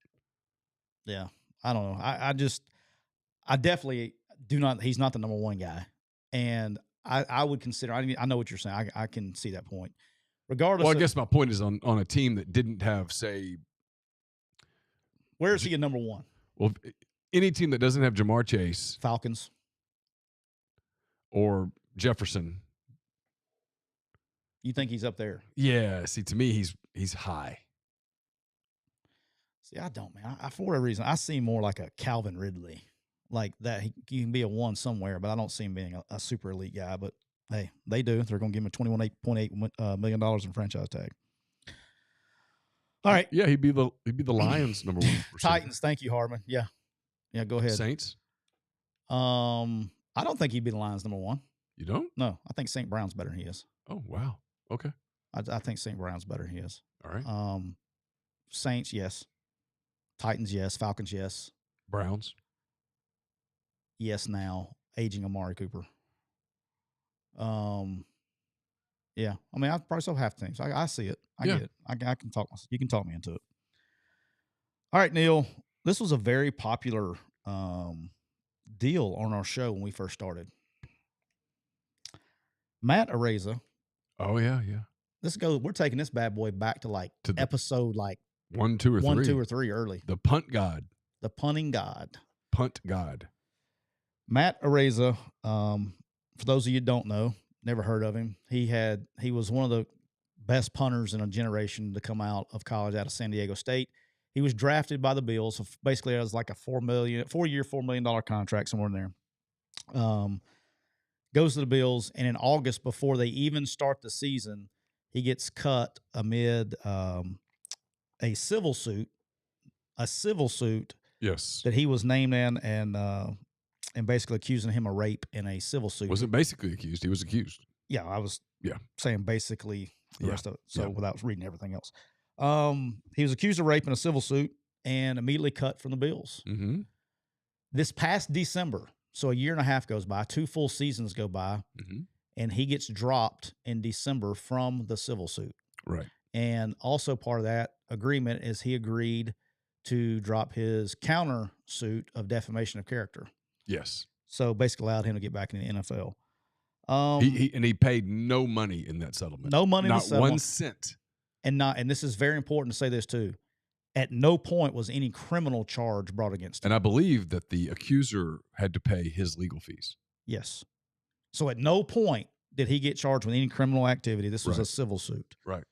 Speaker 2: Yeah, I don't know. I definitely do not. He's not the number one guy, and I would consider. I know what you're saying. I can see that point. Regardless.
Speaker 1: Well, I guess my point is on a team that didn't have, say,
Speaker 2: where is he a number one?
Speaker 1: Well, any team that doesn't have Jamar Chase,
Speaker 2: Falcons,
Speaker 1: or Jefferson.
Speaker 2: You think he's up there?
Speaker 1: Yeah. See, to me, he's high.
Speaker 2: See, I don't, man. For whatever reason, I see more like a Calvin Ridley, like that. He can be a one somewhere, but I don't see him being a super elite guy. But hey, they do. They're going to give him $21.8 million in franchise tag. All right.
Speaker 1: Yeah, he'd be the Lions number one.
Speaker 2: Titans. Thank you, Hardman. Yeah. Go ahead.
Speaker 1: Saints.
Speaker 2: I don't think he'd be the Lions number one.
Speaker 1: You don't?
Speaker 2: No, I think St. Brown's better than he is.
Speaker 1: Oh wow. Okay.
Speaker 2: I think St. Brown's better than he is.
Speaker 1: All right.
Speaker 2: Saints, yes. Titans, yes. Falcons, yes.
Speaker 1: Browns.
Speaker 2: Yes, now. Aging Amari Cooper. Yeah. I mean, I probably still have teams. I see it. I get it. I can talk. You can talk me into it. All right, Neal. This was a very popular deal on our show when we first started. Matt Araiza.
Speaker 1: Oh yeah.
Speaker 2: We're taking this bad boy back to episode
Speaker 1: 1, 2, or 3.
Speaker 2: 1, 2, or 3 early.
Speaker 1: The punt god.
Speaker 2: The punting god.
Speaker 1: Punt god.
Speaker 2: Matt Araiza. For those of you who don't know, never heard of him. He was one of the best punters in a generation to come out of college out of San Diego State. He was drafted by the Bills. So basically, it was like a 4-year, $4 million contract somewhere in there. Goes to the Bills, and in August, before they even start the season, he gets cut amid a civil suit.
Speaker 1: Yes.
Speaker 2: That he was named in, and basically accusing him of rape in a civil suit.
Speaker 1: Wasn't basically accused. He was accused.
Speaker 2: Yeah, I was.
Speaker 1: Yeah.
Speaker 2: Saying basically the rest of it. So without reading everything else, he was accused of rape in a civil suit and immediately cut from the Bills.
Speaker 1: Mm-hmm.
Speaker 2: This past December. So a year and a half goes by, 2 full seasons go by, and he gets dropped in December from the civil suit.
Speaker 1: Right.
Speaker 2: And also part of that agreement is he agreed to drop his counter suit of defamation of character.
Speaker 1: Yes.
Speaker 2: So basically allowed him to get back in the NFL.
Speaker 1: He paid no money in that settlement.
Speaker 2: No money in the settlement.
Speaker 1: Not 1 cent.
Speaker 2: And this is very important to say this too. At no point was any criminal charge brought against him.
Speaker 1: And I believe that the accuser had to pay his legal fees.
Speaker 2: Yes. So at no point did he get charged with any criminal activity. This was a civil suit.
Speaker 1: Right.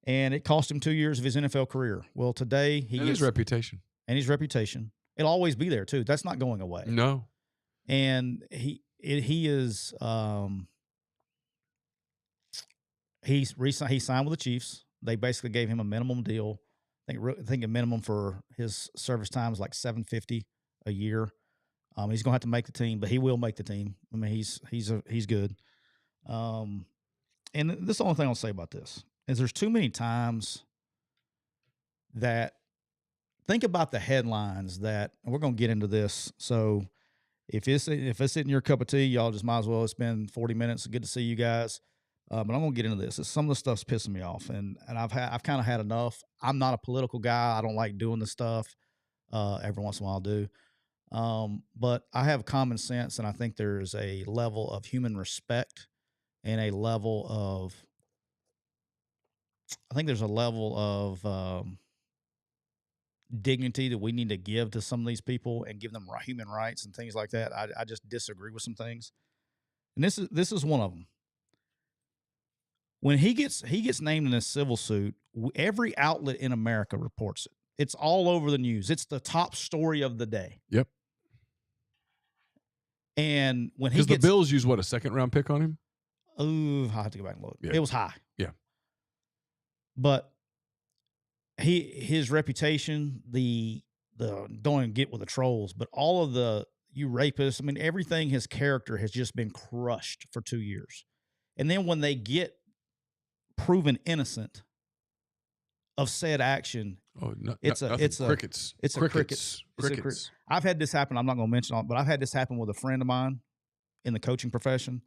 Speaker 2: And it cost him 2 years of his NFL career. Well, today he gets
Speaker 1: his reputation.
Speaker 2: And his reputation. It'll always be there too. That's not going away.
Speaker 1: No.
Speaker 2: And he is he signed with the Chiefs. They basically gave him a minimum deal. I think a minimum for his service time is like $750 a year. He's gonna have to make the team, but he will make the team. I mean, he's good. And this is the only thing I'll say about this is there's too many times that think about the headlines that, and we're gonna get into this. So if it's in your cup of tea, y'all just might as well spend 40 minutes. Good to see you guys. But I'm gonna get into this. Some of the stuff's pissing me off, and I've kind of had enough. I'm not a political guy. I don't like doing this stuff. Every once in a while, I do. But I have common sense, and I think there's a level of human respect and a level of, I think there's a level of dignity that we need to give to some of these people and give them human rights and things like that. I just disagree with some things, and this is one of them. When he gets named in a civil suit, every outlet in America reports it. It's all over the news. It's the top story of the day.
Speaker 1: Yep.
Speaker 2: And when he gets,
Speaker 1: because the Bills use what, a second-round pick on him?
Speaker 2: Oh, I have to go back and look.
Speaker 1: Yeah.
Speaker 2: It was high.
Speaker 1: Yeah.
Speaker 2: But his reputation, the don't even get with the trolls, but all of the you rapists, I mean, everything, his character has just been crushed for 2 years. And then when they get proven innocent of said action, it's
Speaker 1: crickets.
Speaker 2: It's crickets. I've had this happen. I'm not going to mention it, but I've had this happen with a friend of mine in the coaching profession.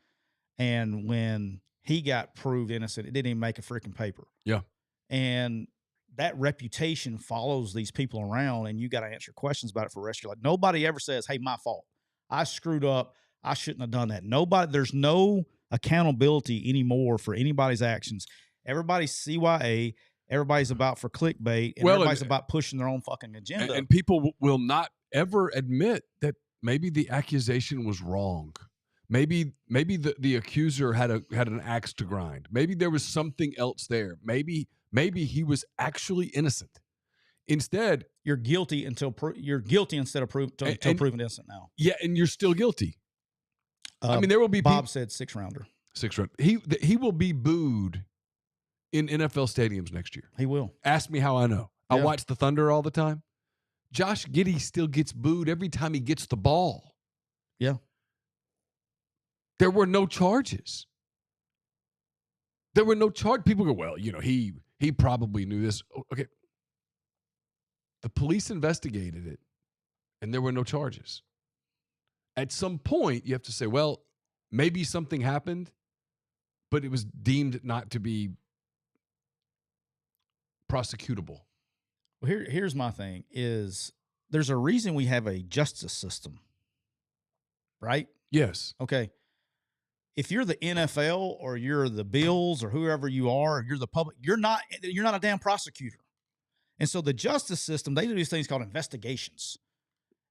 Speaker 2: And when he got proved innocent, it didn't even make a freaking paper.
Speaker 1: Yeah.
Speaker 2: And that reputation follows these people around, and you got to answer questions about it for the rest of your life. Nobody ever says, hey, my fault. I screwed up. I shouldn't have done that. There's no accountability anymore for anybody's actions. Everybody's CYA. Everybody's about for clickbait, and everybody's about pushing their own fucking agenda.
Speaker 1: And people will not ever admit that maybe the accusation was wrong. Maybe the accuser had an axe to grind. Maybe there was something else there. Maybe he was actually innocent. Instead,
Speaker 2: you're guilty instead of proven innocent now.
Speaker 1: Yeah, and you're still guilty. I mean, there will be
Speaker 2: Bob said 6-rounder.
Speaker 1: 6-round. He will be booed in NFL stadiums next year.
Speaker 2: He will.
Speaker 1: Ask me how I know.
Speaker 2: Yeah.
Speaker 1: I watch the Thunder all the time. Josh Giddey still gets booed every time he gets the ball.
Speaker 2: Yeah.
Speaker 1: There were no charges. People go, well, he probably knew this. Okay. The police investigated it, and there were no charges. At some point, you have to say, well, maybe something happened, but it was deemed not to be prosecutable.
Speaker 2: Well, here's my thing is there's a reason we have a justice system, right?
Speaker 1: Yes.
Speaker 2: Okay. If you're the NFL or you're the Bills or whoever you are, or you're the public, you're not a damn prosecutor. And so the justice system, they do these things called investigations.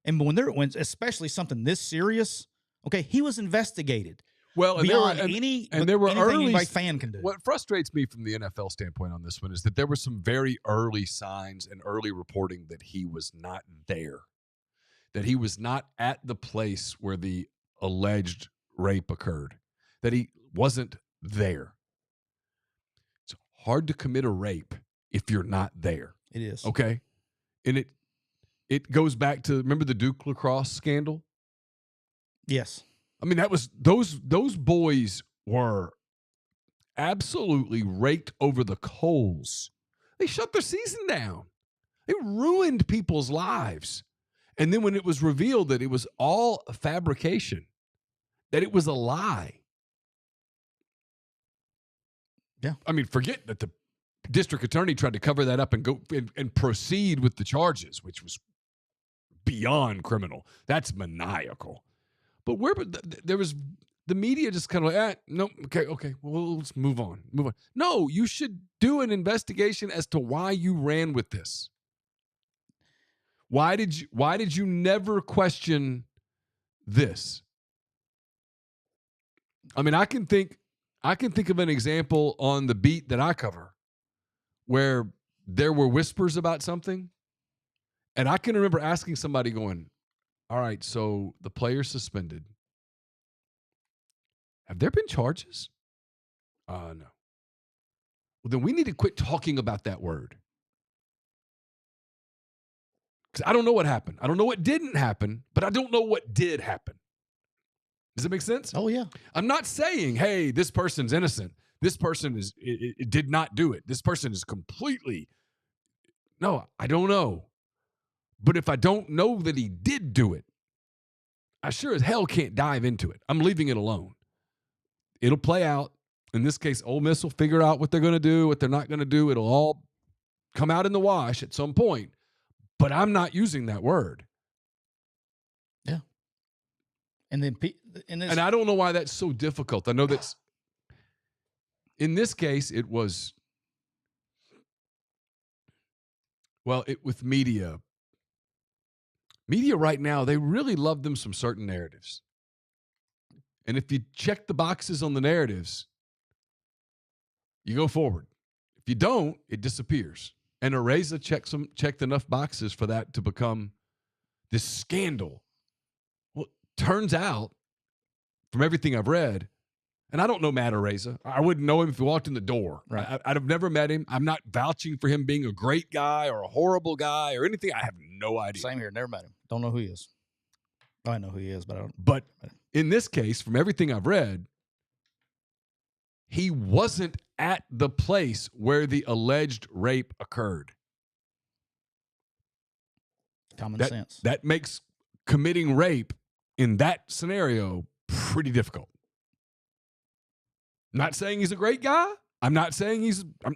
Speaker 2: And when especially something this serious, okay, he was investigated.
Speaker 1: Well,
Speaker 2: beyond
Speaker 1: there were early
Speaker 2: fan can do.
Speaker 1: What frustrates me from the NFL standpoint on this one is that there were some very early signs and early reporting that he was not there, that he was not at the place where the alleged rape occurred, that he wasn't there. It's hard to commit a rape if you're not there.
Speaker 2: It is.
Speaker 1: Okay? And it goes back to, remember the Duke lacrosse scandal?
Speaker 2: Yes.
Speaker 1: I mean, that was those boys were absolutely raked over the coals. They shut their season down. They ruined people's lives. And then when it was revealed that it was all a fabrication, that it was a lie.
Speaker 2: Yeah.
Speaker 1: I mean, forget that the district attorney tried to cover that up and go and proceed with the charges, which was beyond criminal. That's maniacal. But there was the media just kind of like, no, okay, well, let's move on. No, you should do an investigation as to why you ran with this. Why did you never question this? I mean, I can think of an example on the beat that I cover where there were whispers about something, and I can remember asking somebody going, all right, so the player's suspended. Have there been charges? No. Well, then we need to quit talking about that word. Because I don't know what happened. I don't know what didn't happen, but I don't know what did happen. Does that make sense?
Speaker 2: Oh, yeah.
Speaker 1: I'm not saying, hey, this person's innocent. This person did not do it. This person is completely, no, I don't know. But if I don't know that he did do it, I sure as hell can't dive into it. I'm leaving it alone. It'll play out. In this case, Ole Miss will figure out what they're going to do, what they're not going to do. It'll all come out in the wash at some point. But I'm not using that word.
Speaker 2: And then
Speaker 1: and I don't know why that's so difficult. I know that's in this case it was with media. Media right now, they really love them some certain narratives. And if you check the boxes on the narratives, you go forward. If you don't, it disappears. And Araiza checked enough boxes for that to become this scandal. Well, turns out, from everything I've read, and I don't know Matt Araiza. I wouldn't know him if he walked in the door.
Speaker 2: Right.
Speaker 1: I'd have never met him. I'm not vouching for him being a great guy or a horrible guy or anything. I have no idea.
Speaker 2: Same here. Never met him. Don't know who he is. Oh, I know who he is, but I don't.
Speaker 1: But in this case, from everything I've read, he wasn't at the place where the alleged rape occurred.
Speaker 2: Common sense.
Speaker 1: That makes committing rape in that scenario pretty difficult. Not saying he's a great guy. I'm not saying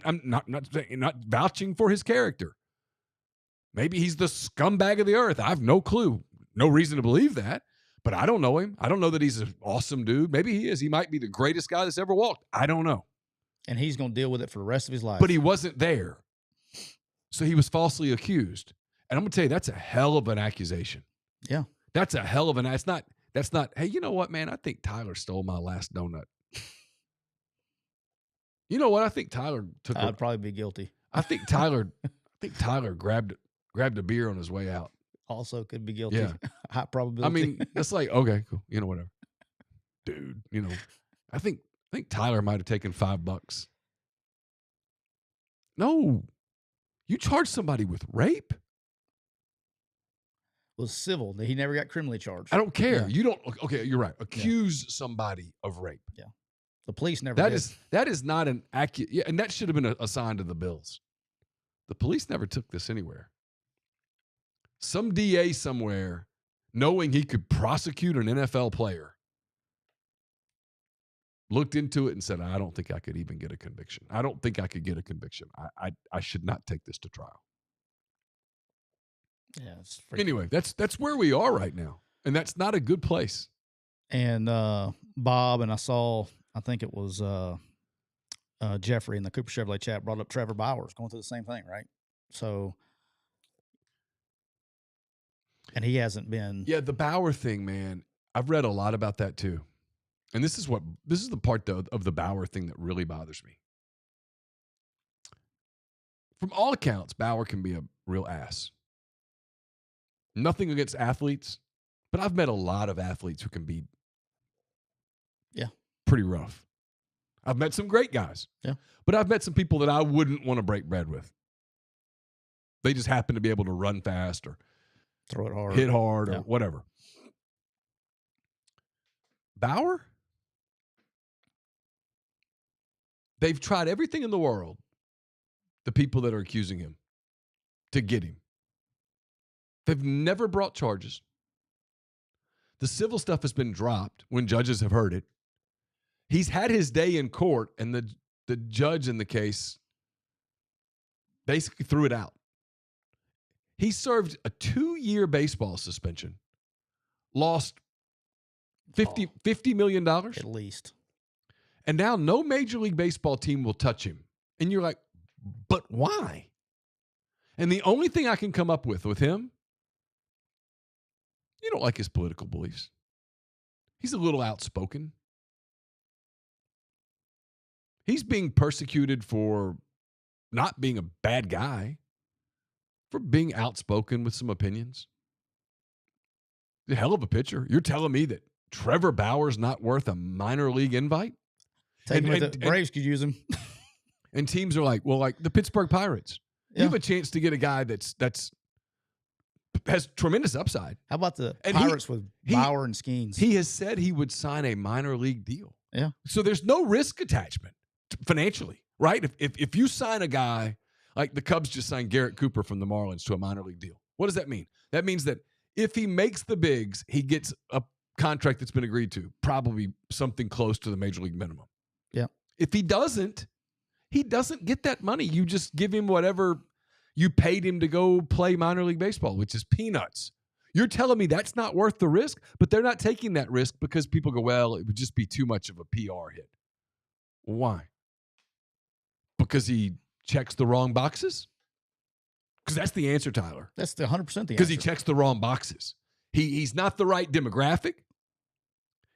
Speaker 1: I'm not vouching for his character. Maybe he's the scumbag of the earth. I have no clue. No reason to believe that. But I don't know him. I don't know that he's an awesome dude. Maybe he is. He might be the greatest guy that's ever walked. I don't know.
Speaker 2: And he's going to deal with it for the rest of his life.
Speaker 1: But he wasn't there. So he was falsely accused. And I'm going to tell you, that's a hell of an accusation.
Speaker 2: Yeah.
Speaker 1: That's a hell of an, that's not, hey, you know what, man? I think Tyler stole my last donut. You know what? I think Tyler took
Speaker 2: I'd probably be guilty.
Speaker 1: I think Tyler grabbed a beer on his way out.
Speaker 2: Also could be guilty.
Speaker 1: Yeah.
Speaker 2: High probability.
Speaker 1: I mean, it's like, okay, cool. You know, whatever. Dude, I think Tyler might have taken $5. No. You charge somebody with rape?
Speaker 2: Was civil. He never got criminally charged.
Speaker 1: I don't care.
Speaker 2: Yeah.
Speaker 1: You don't. Okay, you're right. Accuse somebody of rape.
Speaker 2: Yeah. The police never
Speaker 1: That
Speaker 2: did.
Speaker 1: that is not an accurate. Yeah, and that should have been assigned to the Bills. The police never took this anywhere. Some DA somewhere, knowing he could prosecute an NFL player, looked into it and said, I don't think I could even get a conviction. I don't think I could get a conviction. I should not take this to trial.
Speaker 2: Yeah.
Speaker 1: Anyway, that's where we are right now. And that's not a good place.
Speaker 2: And Bob, and I think it was Jeffrey in the Cooper Chevrolet chat brought up Trevor Bowers going through the same thing, right? So, and he hasn't been.
Speaker 1: Yeah, the Bauer thing, man. I've read a lot about that too. And this is the part of the Bauer thing that really bothers me. From all accounts, Bauer can be a real ass. Nothing against athletes, but I've met a lot of athletes who can be pretty rough. I've met some great guys.
Speaker 2: Yeah.
Speaker 1: But I've met some people that I wouldn't want to break bread with. They just happen to be able to run fast or
Speaker 2: throw it hard,
Speaker 1: hit hard or whatever. Bauer? They've tried everything in the world, the people that are accusing him, to get him. They've never brought charges. The civil stuff has been dropped when judges have heard it. He's had his day in court, and the judge in the case basically threw it out. He served a 2-year baseball suspension, lost $50 million.
Speaker 2: At least.
Speaker 1: And now no Major League Baseball team will touch him. And you're like, but why? And the only thing I can come up with him, you don't like his political beliefs. He's a little outspoken. He's being persecuted for not being a bad guy, for being outspoken with some opinions. The hell of a pitcher. You're telling me that Trevor Bauer's not worth a minor league invite?
Speaker 2: The Braves could use him.
Speaker 1: And teams are like, well, like the Pittsburgh Pirates. Yeah. You have a chance to get a guy that's has tremendous upside.
Speaker 2: How about the Pirates with Bauer and Skeens?
Speaker 1: He has said he would sign a minor league deal.
Speaker 2: Yeah.
Speaker 1: So there's no risk attachment financially, right? If you sign a guy, like the Cubs just signed Garrett Cooper from the Marlins to a minor league deal. What does that mean? That means that if he makes the bigs, he gets a contract that's been agreed to, probably something close to the major league minimum.
Speaker 2: Yeah.
Speaker 1: If he doesn't get that money. You just give him whatever you paid him to go play minor league baseball, which is peanuts. You're telling me that's not worth the risk, but they're not taking that risk because people go, well, it would just be too much of a PR hit. Why? Because he checks the wrong boxes? Because that's the answer, Tyler.
Speaker 2: That's the 100% the answer.
Speaker 1: Because he checks the wrong boxes. He's not the right demographic.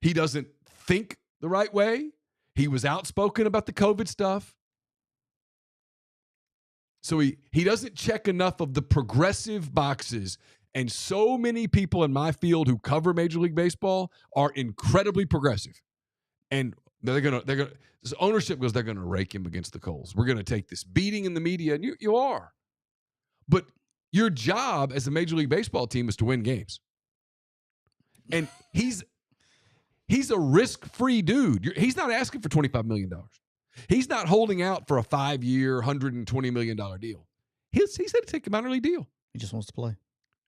Speaker 1: He doesn't think the right way. He was outspoken about the COVID stuff. So he doesn't check enough of the progressive boxes. And so many people in my field who cover Major League Baseball are incredibly progressive. And this ownership goes, they're going to rake him against the coals. We're going to take this beating in the media. And you are. But your job as a Major League Baseball team is to win games. And he's a risk-free dude. He's not asking for $25 million. He's not holding out for a 5-year, $120 million deal. He's had to take a minor league deal.
Speaker 2: He just wants to play.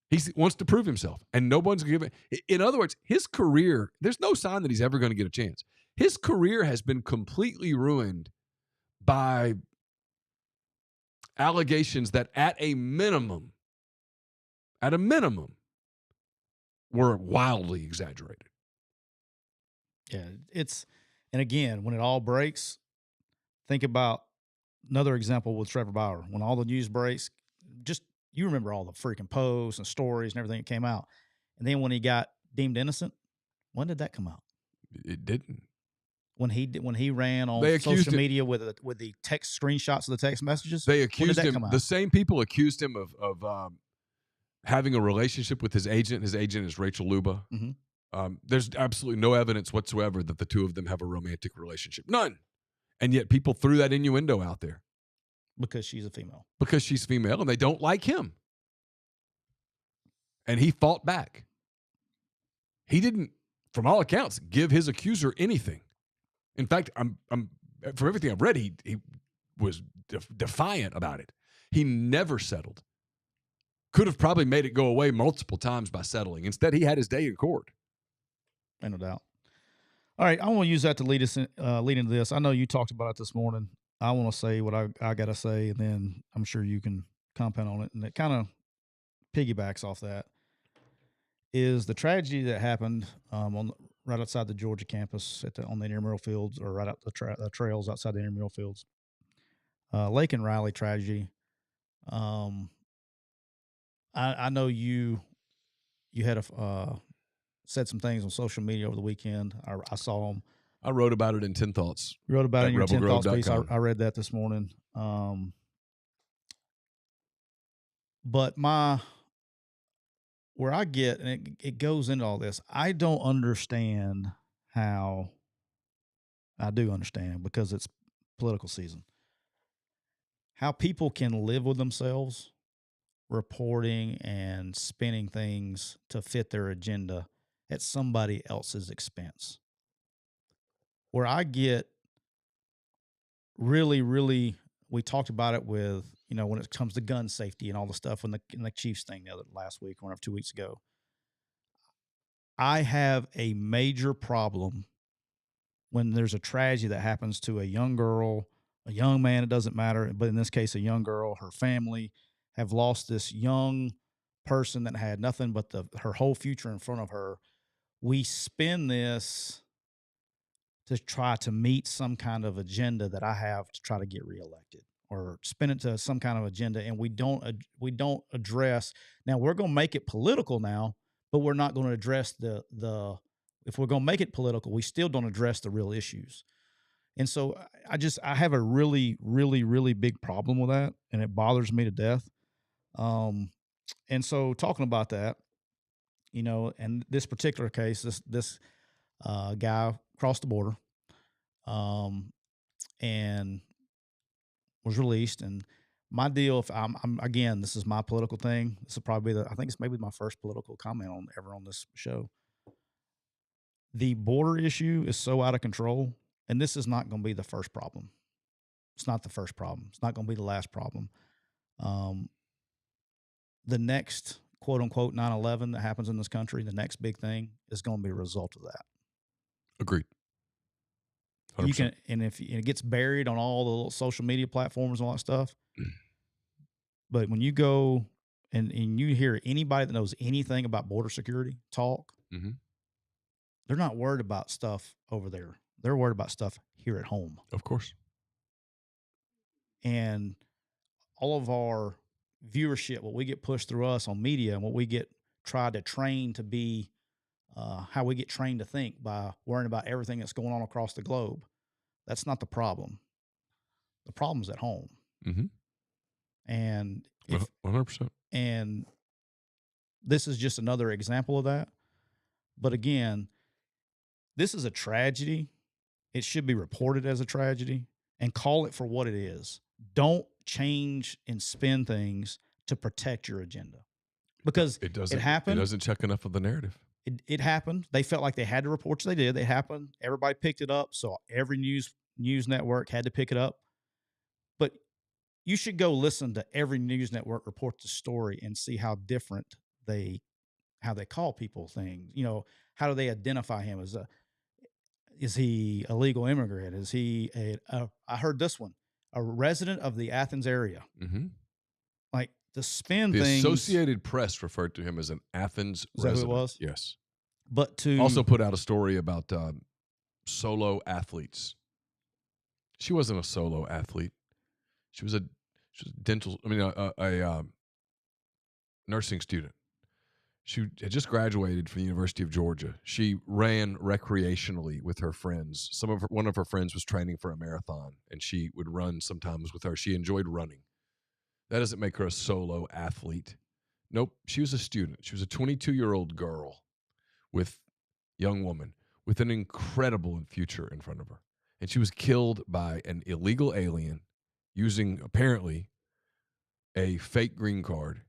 Speaker 1: He wants to prove himself, and no one's giving. In other words, his career, there's no sign that he's ever going to get a chance. His career has been completely ruined by allegations that at a minimum, were wildly exaggerated.
Speaker 2: Yeah, and again, when it all breaks, think about another example with Trevor Bauer. When all the news breaks, you remember all the freaking posts and stories and everything that came out. And then when he got deemed innocent, when did that come out?
Speaker 1: It didn't.
Speaker 2: When he ran on social media with the text screenshots of the text messages,
Speaker 1: they accused him. The same people accused him of having a relationship with his agent. His agent is Rachel Luba.
Speaker 2: Mm-hmm.
Speaker 1: There's absolutely no evidence whatsoever that the two of them have a romantic relationship. None. And yet people threw that innuendo out there.
Speaker 2: Because she's a female.
Speaker 1: Because she's female, and they don't like him. And he fought back. He didn't, from all accounts, give his accuser anything. In fact, I'm from everything I've read, he was defiant about it. He never settled. Could have probably made it go away multiple times by settling. Instead, he had his day in court.
Speaker 2: No doubt. All right, I want to use that to lead into this. I know you talked about it this morning. I want to say what I got to say, and then I'm sure you can comment on it. And it kind of piggybacks off that. Is the tragedy that happened right outside the Georgia campus on the intramural fields, or right out the trails outside the intramural fields. Lake and Riley tragedy. I know you had said some things on social media over the weekend. I saw them.
Speaker 1: I wrote about it in 10 Thoughts.
Speaker 2: You wrote about it in your 10 Thoughts piece. I read that this morning. But where I get, and it goes into all this, I don't understand how. I do understand, because it's political season, how people can live with themselves reporting and spinning things to fit their agenda at somebody else's expense. Where I get really, really, we talked about it with, when it comes to gun safety and all the stuff in the Chiefs thing last week or 2 weeks ago. I have a major problem when there's a tragedy that happens to a young girl, a young man, it doesn't matter, but in this case, a young girl, her family have lost this young person that had nothing but her whole future in front of her. We spin this to try to meet some kind of agenda that I have to try to get reelected, or spin it to some kind of agenda. And we don't address, now we're going to make it political now, but we're not going to address if we're going to make it political, we still don't address the real issues. And so I have a really, really, really big problem with that. And it bothers me to death. And so talking about that, and this particular case, this guy crossed the border, and was released. And my deal, if I'm again, this is my political thing. This will probably be I think it's maybe my first political comment ever on this show. The border issue is so out of control, and this is not going to be the first problem. It's not the first problem. It's not going to be the last problem. The next quote unquote 9/11 that happens in this country, the next big thing, is going to be a result of that.
Speaker 1: Agreed. 100%.
Speaker 2: You can, and if it gets buried on all the little social media platforms and all that stuff, but when you go and you hear anybody that knows anything about border security talk, they're not worried about stuff over there. They're worried about stuff here at home.
Speaker 1: Of course.
Speaker 2: And all of our viewership, what we get pushed through us on media, and what we get tried to train to be, how we get trained to think by worrying about everything that's going on across the globe. That's not the problem. The problem's at home. And
Speaker 1: 100%.
Speaker 2: And this is just another example of that. But again, this is a tragedy. It should be reported as a tragedy and call it for what it is. Don't change and spin things to protect your agenda, because it happened.
Speaker 1: It doesn't check enough of the narrative.
Speaker 2: It happened. They felt like they had to report. They did. It happened. Everybody picked it up. So every news network had to pick it up. But you should go listen to every news network report the story and see how different how they call people things. You know, how do they identify him as is he a legal immigrant? Is he I heard this one, a resident of the Athens area. Like the spin
Speaker 1: the
Speaker 2: things.
Speaker 1: Associated Press referred to him as an Athens resident.
Speaker 2: Is that who it was?
Speaker 1: Yes.
Speaker 2: But to
Speaker 1: also put out a story about solo athletes. She wasn't a solo athlete. She was a nursing student. She had just graduated from the University of Georgia. She ran recreationally with her friends. One of her friends was training for a marathon, and she would run sometimes with her. She enjoyed running. That doesn't make her a solo athlete. Nope. She was a student. She was a 22-year-old young woman with an incredible future in front of her. And she was killed by an illegal alien using, apparently, a fake green card,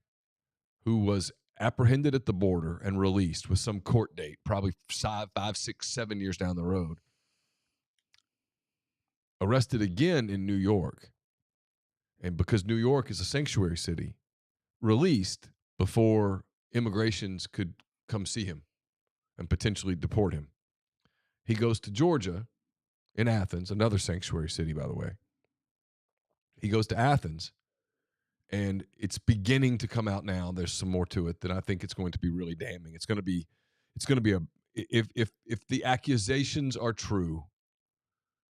Speaker 1: who was apprehended at the border and released with some court date, probably 5, 6, 7 years down the road. Arrested again in New York. And because New York is a sanctuary city, released before immigrations could come see him and potentially deport him. He goes to Georgia in Athens, another sanctuary city, by the way. He goes to Athens, and it's beginning to come out now. There's some more to it that I think it's going to be really damning. It's going to be if the accusations are true,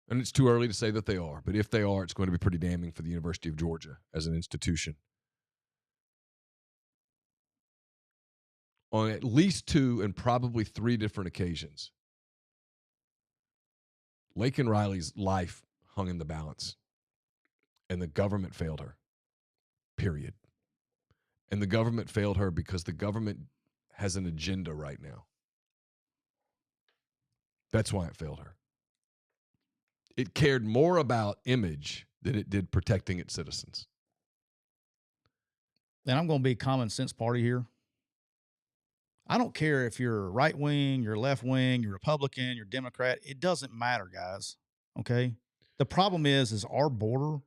Speaker 1: and it's too early to say that they are, but if they are, it's going to be pretty damning for the University of Georgia as an institution. On at least 2 and probably 3 different occasions, Laken Riley's life hung in the balance, and the government failed her, period. And the government failed her because the government has an agenda right now. That's why it failed her. It cared more about image than it did protecting its citizens.
Speaker 2: And I'm going to be common sense party here. I don't care if you're right wing, you're left wing, you're Republican, you're Democrat. It doesn't matter, guys. Okay. The problem is our border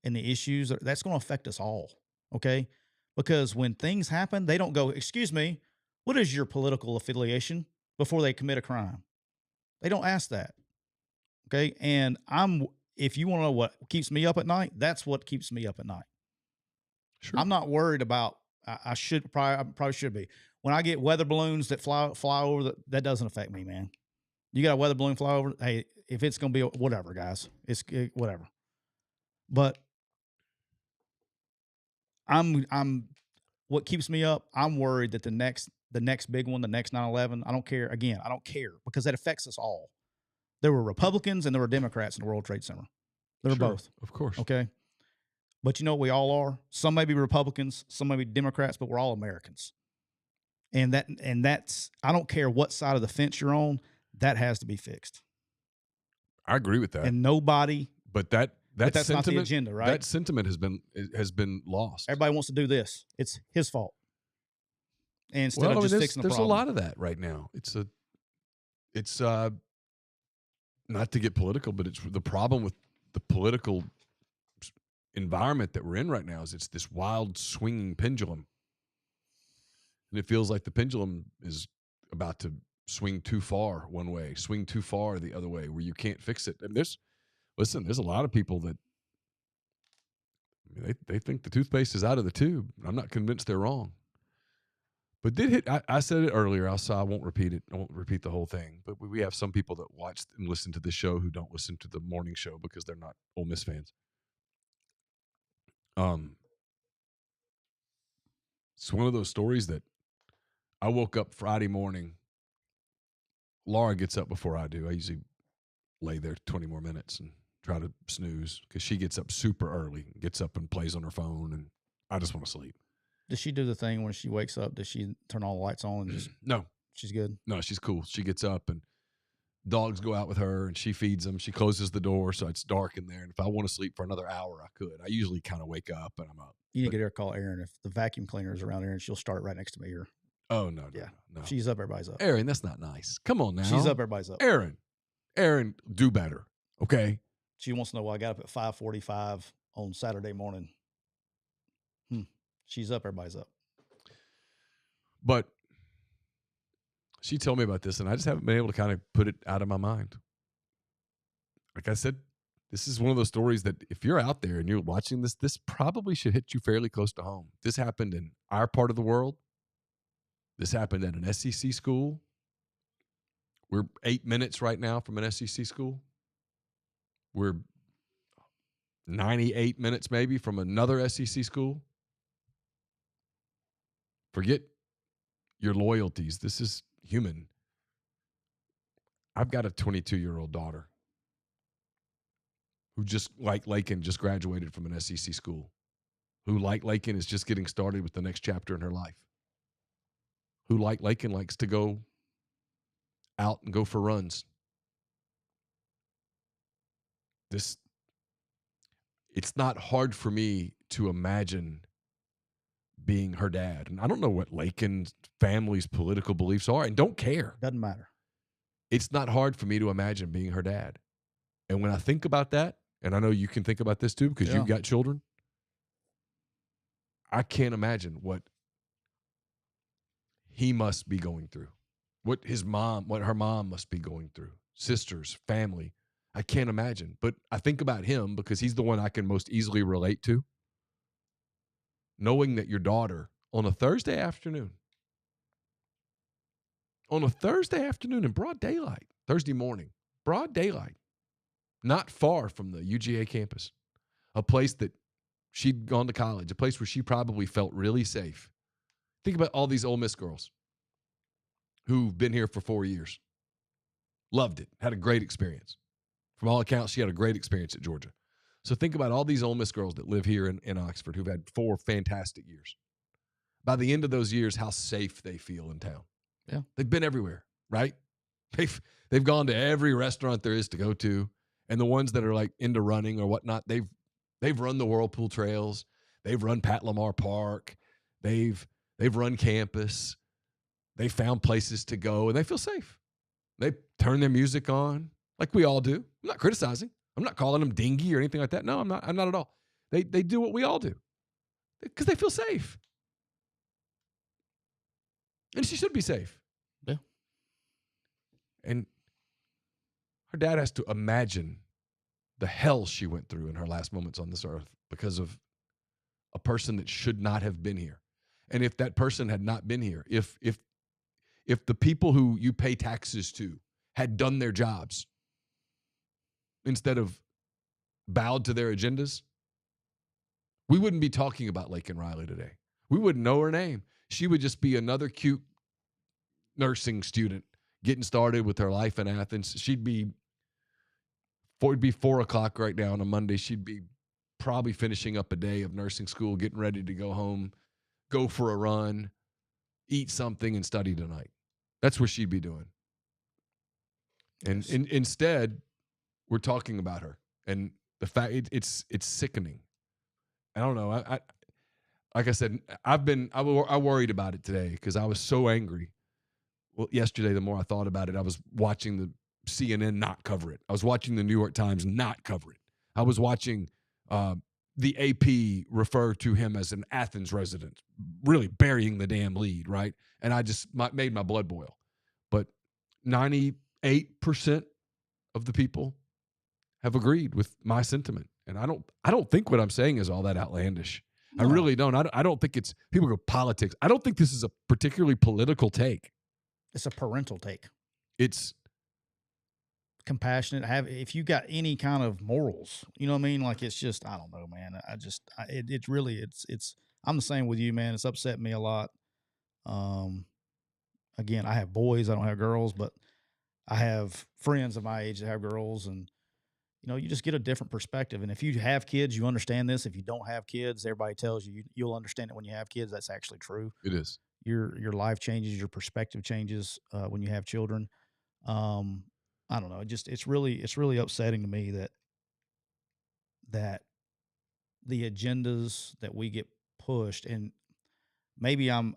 Speaker 2: and the issues that's going to affect us all. Okay. Because when things happen, they don't go, excuse me, what is your political affiliation, before they commit a crime? They don't ask that. Okay. And if you want to know what keeps me up at night, that's what keeps me up at night.
Speaker 1: Sure.
Speaker 2: I'm not worried about, I probably should be. When I get weather balloons that fly over, that doesn't affect me, man. You got a weather balloon fly over, hey, if it's going to be whatever, guys, it's whatever. But what keeps me up, I'm worried that the next big one, the next 9/11, I don't care. Again, I don't care, because that affects us all. There were Republicans and there were Democrats in the World Trade Center. There were both.
Speaker 1: Of course.
Speaker 2: Okay. But you know what we all are? Some may be Republicans, some may be Democrats, but we're all Americans. And that's, I don't care what side of the fence you're on, that has to be fixed.
Speaker 1: I agree with that.
Speaker 2: And nobody,
Speaker 1: but that's sentiment,
Speaker 2: not the agenda, right?
Speaker 1: That sentiment has been lost.
Speaker 2: Everybody wants to do this. It's his fault. And instead of just fixing the problem.
Speaker 1: There's a lot of that right now. It's not to get political, but it's the problem with the political environment that we're in right now is it's this wild swinging pendulum. And it feels like the pendulum is about to swing too far one way, swing too far the other way, where you can't fix it. And there's a lot of people that I mean, they think the toothpaste is out of the tube. I'm not convinced they're wrong. But did hit. I said it earlier. I won't repeat it. I won't repeat the whole thing. But we have some people that watch and listen to the show who don't listen to the morning show because they're not Ole Miss fans. It's one of those stories that I woke up Friday morning. Laura gets up before I do. I usually lay there 20 more minutes and try to snooze because she gets up super early, gets up and plays on her phone, and I just want to sleep.
Speaker 2: Does she do the thing when she wakes up? Does she turn all the lights on and just?
Speaker 1: No.
Speaker 2: She's good?
Speaker 1: No, she's cool. She gets up and dogs go out with her and she feeds them. She closes the door so it's dark in there. And if I want to sleep for another hour, I could. I usually kind of wake up and I'm up.
Speaker 2: You need to get her to call Erin. If the vacuum cleaner is around Erin, she'll start right next to me. Or
Speaker 1: oh, no.
Speaker 2: She's up, everybody's up.
Speaker 1: Erin, that's not nice. Come on now.
Speaker 2: She's up, everybody's up.
Speaker 1: Erin, do better, okay?
Speaker 2: She wants to know why I got up at 5:45 on Saturday morning. She's up, everybody's up.
Speaker 1: But she told me about this, and I just haven't been able to kind of put it out of my mind. Like I said, this is one of those stories that if you're out there and you're watching this probably should hit you fairly close to home. This happened in our part of the world. This happened at an SEC school. We're 8 minutes right now from an SEC school. We're 98 minutes maybe from another SEC school. Forget your loyalties. This is human. I've got a 22-year-old daughter who just, like Lakin, just graduated from an SEC school, who, like Lakin, is just getting started with the next chapter in her life, who, like Lakin, likes to go out and go for runs. It's not hard for me to imagine being her dad. And I don't know what Lakin's family's political beliefs are and don't care.
Speaker 2: Doesn't matter.
Speaker 1: It's not hard for me to imagine being her dad. And when I think about that, and I know you can think about this too because you've got children, I can't imagine what he must be going through, what her mom must be going through, sisters, family. I can't imagine. But I think about him because he's the one I can most easily relate to. Knowing that your daughter on a Thursday afternoon in broad daylight, Thursday morning, broad daylight, not far from the UGA campus, a place that she'd gone to college, a place where she probably felt really safe. Think about all these Ole Miss girls who've been here for 4 years, loved it, had a great experience. From all accounts, she had a great experience at Georgia. So think about all these Ole Miss girls that live here in Oxford who've had 4 fantastic years. By the end of those years, how safe they feel in town.
Speaker 2: Yeah.
Speaker 1: They've been everywhere, right? They've gone to every restaurant there is to go to. And the ones that are like into running or whatnot, they've run the Whirlpool Trails. They've run Pat Lamar Park. They've run campus. They found places to go, and they feel safe. They turn their music on like we all do. I'm not criticizing. I'm not calling them dingy or anything like that. No, I'm not at all. They do what we all do because they feel safe. And she should be safe.
Speaker 2: Yeah.
Speaker 1: And her dad has to imagine the hell she went through in her last moments on this earth because of a person that should not have been here. And if that person had not been here, if the people who you pay taxes to had done their jobs instead of bowed to their agendas, we wouldn't be talking about Lakin Riley today. We wouldn't know her name. She would just be another cute nursing student getting started with her life in Athens. It'd be 4 o'clock right now on a Monday. She'd be probably finishing up a day of nursing school, getting ready to go home, go for a run, eat something, and study tonight. That's what she'd be doing. And instead, we're talking about her. And the fact it's sickening. I don't know. I like I said, I worried about it today because I was so angry. Well, yesterday, the more I thought about it, I was watching the CNN not cover it. I was watching the New York Times not cover it. I was watching the AP refer to him as an Athens resident, really burying the damn lead, right? And I just made my blood boil. But 98% of the people have agreed with my sentiment. And I don't think what I'm saying is all that outlandish.
Speaker 2: No.
Speaker 1: I really don't. I don't think it's people go politics. I don't think this is a particularly political take.
Speaker 2: It's a parental take.
Speaker 1: It's
Speaker 2: compassionate. If you got any kind of morals, you know what I mean? Like, it's just, I don't know, man. It's really, I'm the same with you, man. It's upset me a lot. Again, I have boys, I don't have girls, but I have friends of my age that have girls, and you just get a different perspective. And if you have kids, you understand this. If you don't have kids, everybody tells you you'll understand it when you have kids. That's actually true.
Speaker 1: It is.
Speaker 2: Your life changes, your perspective changes when you have children. I don't know. It's really upsetting to me that the agendas that we get pushed, and maybe I'm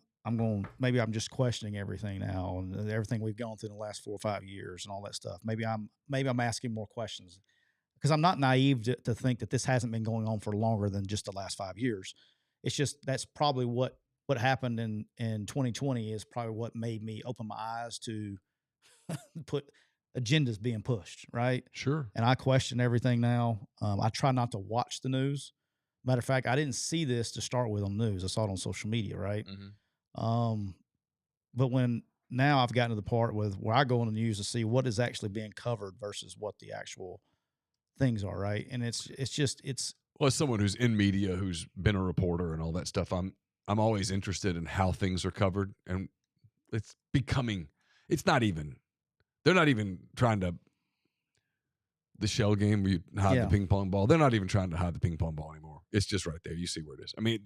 Speaker 2: just questioning everything now and everything we've gone through in the last 4 or 5 years and all that stuff. Maybe I'm asking more questions, because I'm not naive to think that this hasn't been going on for longer than just the last 5 years. It's just, that's probably what happened in 2020 is probably what made me open my eyes to put agendas being pushed, right?
Speaker 1: Sure.
Speaker 2: And I question everything now. I try not to watch the news. Matter of fact, I didn't see this to start with on the news. I saw it on social media, right?
Speaker 1: Mm-hmm.
Speaker 2: But when now I've gotten to the part where I go on the news to see what is actually being covered versus what the actual things are, right? And it's
Speaker 1: well, as someone who's in media, who's been a reporter and all that stuff, I'm always interested in how things are covered, and it's becoming, they're not even trying to, the shell game where you hide the ping pong ball, they're not even trying to hide the ping pong ball anymore. It's just right there. You see where it is. I mean,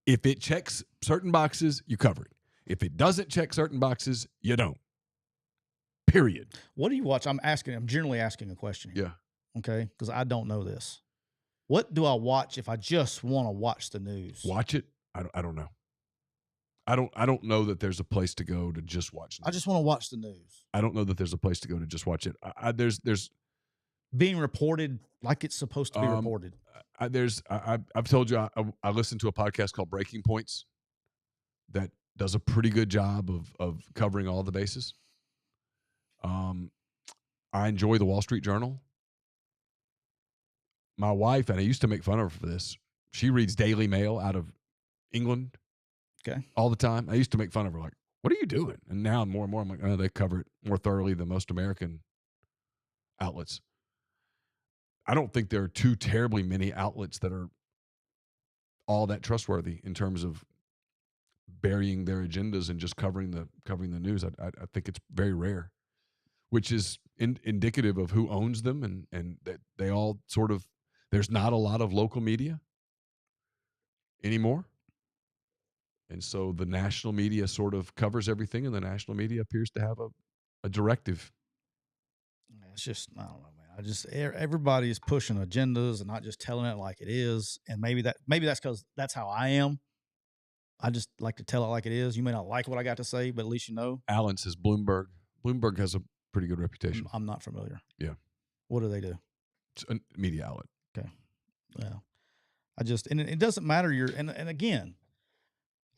Speaker 1: if it checks certain boxes, you cover it. If it doesn't check certain boxes, you don't. Period.
Speaker 2: What do you watch? I'm generally asking a question here.
Speaker 1: Yeah.
Speaker 2: Okay? Because I don't know this. What do I watch if I just want to watch the news?
Speaker 1: Watch it? I don't know. I don't know that there's a place to go to just watch news.
Speaker 2: I just want to watch the news.
Speaker 1: I don't know that there's a place to go to just watch it. There's
Speaker 2: being reported like it's supposed to be reported.
Speaker 1: I've told you I listen to a podcast called Breaking Points that does a pretty good job of covering all the bases. I enjoy the Wall Street Journal. My wife, and I used to make fun of her for this, she reads Daily Mail out of England.
Speaker 2: Okay.
Speaker 1: All the time. I used to make fun of her, like, what are you doing? And now more and more, I'm like, oh, they cover it more thoroughly than most American outlets. I don't think there are too terribly many outlets that are all that trustworthy in terms of burying their agendas and just covering the news. I think it's very rare, which is indicative of who owns them, and that they all sort of, there's not a lot of local media anymore. And so the national media sort of covers everything, and the national media appears to have a directive.
Speaker 2: It's just, I don't know, man. Everybody is pushing agendas and not just telling it like it is. And maybe that's because that's how I am. I just like to tell it like it is. You may not like what I got to say, but at least you know.
Speaker 1: Alan says Bloomberg. Bloomberg has a pretty good reputation.
Speaker 2: I'm not familiar.
Speaker 1: Yeah.
Speaker 2: What do they do?
Speaker 1: It's a media outlet.
Speaker 2: Okay. Well, and it doesn't matter. And again,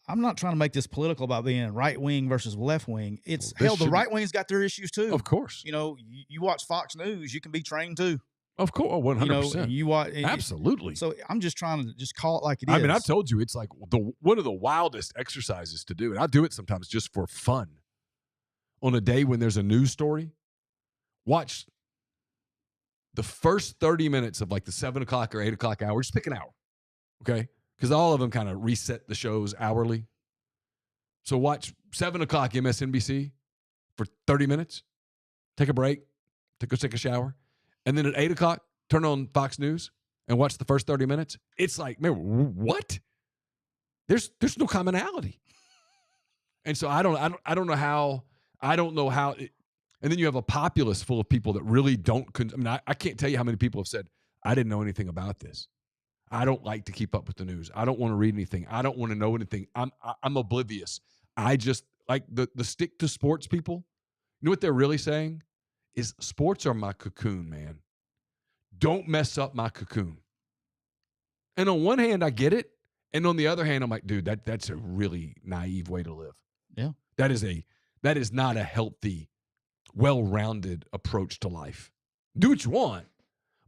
Speaker 2: I'm not trying to make this political about being right wing versus left wing. It's the right wing's got their issues too.
Speaker 1: Of course.
Speaker 2: You watch Fox News, you can be trained too.
Speaker 1: Of course, 100%.
Speaker 2: You watch
Speaker 1: absolutely.
Speaker 2: So I'm just trying to just call it like it is.
Speaker 1: I mean, I've told you, it's like one of the wildest exercises to do, and I do it sometimes just for fun. On a day when there's a news story, watch the first 30 minutes of like the 7 o'clock or 8 o'clock hour. Just pick an hour, okay? Because all of them kind of reset the shows hourly. So watch 7 o'clock MSNBC for 30 minutes. Take a break. Go take a shower. And then at 8 o'clock, turn on Fox News and watch the first 30 minutes. It's like, man, what? There's no commonality. And so I don't know how. And then you have a populace full of people that really don't. I can't tell you how many people have said, I didn't know anything about this. I don't like to keep up with the news. I don't want to read anything. I don't want to know anything. I'm oblivious. I just like the stick to sports people. You know what they're really saying is sports are my cocoon, man. Don't mess up my cocoon. And on one hand, I get it. And on the other hand, I'm like, dude, that's a really naive way to live.
Speaker 2: Yeah.
Speaker 1: That is not a healthy, well-rounded approach to life. Do what you want,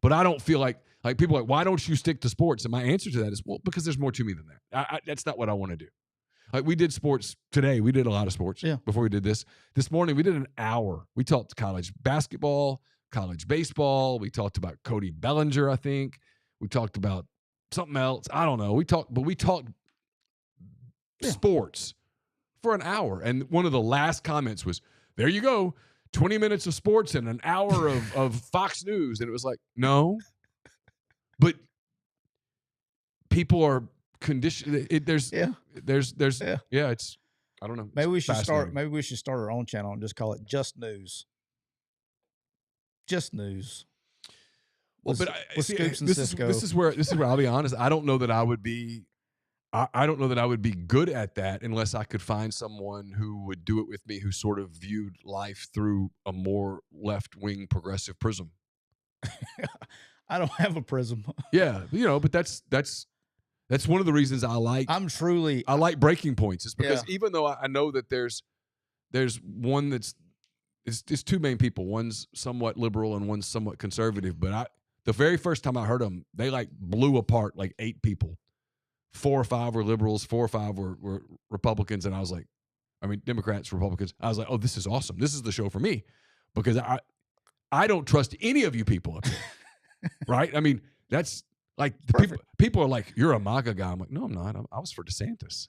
Speaker 1: but I don't feel like Like people are like, why don't you stick to sports? And my answer to that is, well, because there's more to me than that. That's not what I want to do. Like we did sports today. We did a lot of sports before we did this. This morning, we did an hour. We talked college basketball, college baseball. We talked about Cody Bellinger, I think. We talked about something else. I don't know. We talked sports for an hour. And one of the last comments was, there you go, 20 minutes of sports and an hour of Fox News. And it was like, no. But people are conditioned. It's I don't know.
Speaker 2: Maybe we should start our own channel and just call it Just News. Just News.
Speaker 1: Well, but Scoops and Cisco. This is where I'll be honest. I don't know that I would be. I don't know that I would be good at that unless I could find someone who would do it with me, who sort of viewed life through a more left-wing progressive prism.
Speaker 2: I don't have a prism.
Speaker 1: Yeah, but that's one of the reasons I like. I like breaking points. Is because even though I know that there's one it's two main people. One's somewhat liberal and one's somewhat conservative. But the very first time I heard them, they like blew apart like 8 people. 4 or 5 were liberals, 4 or 5 were Republicans, and I was like, Democrats, Republicans. I was like, oh, this is awesome. This is the show for me, because I don't trust any of you people up here. Right? I mean, that's like people are like, you're a MAGA guy. I'm like, no, I'm not. I was for DeSantis.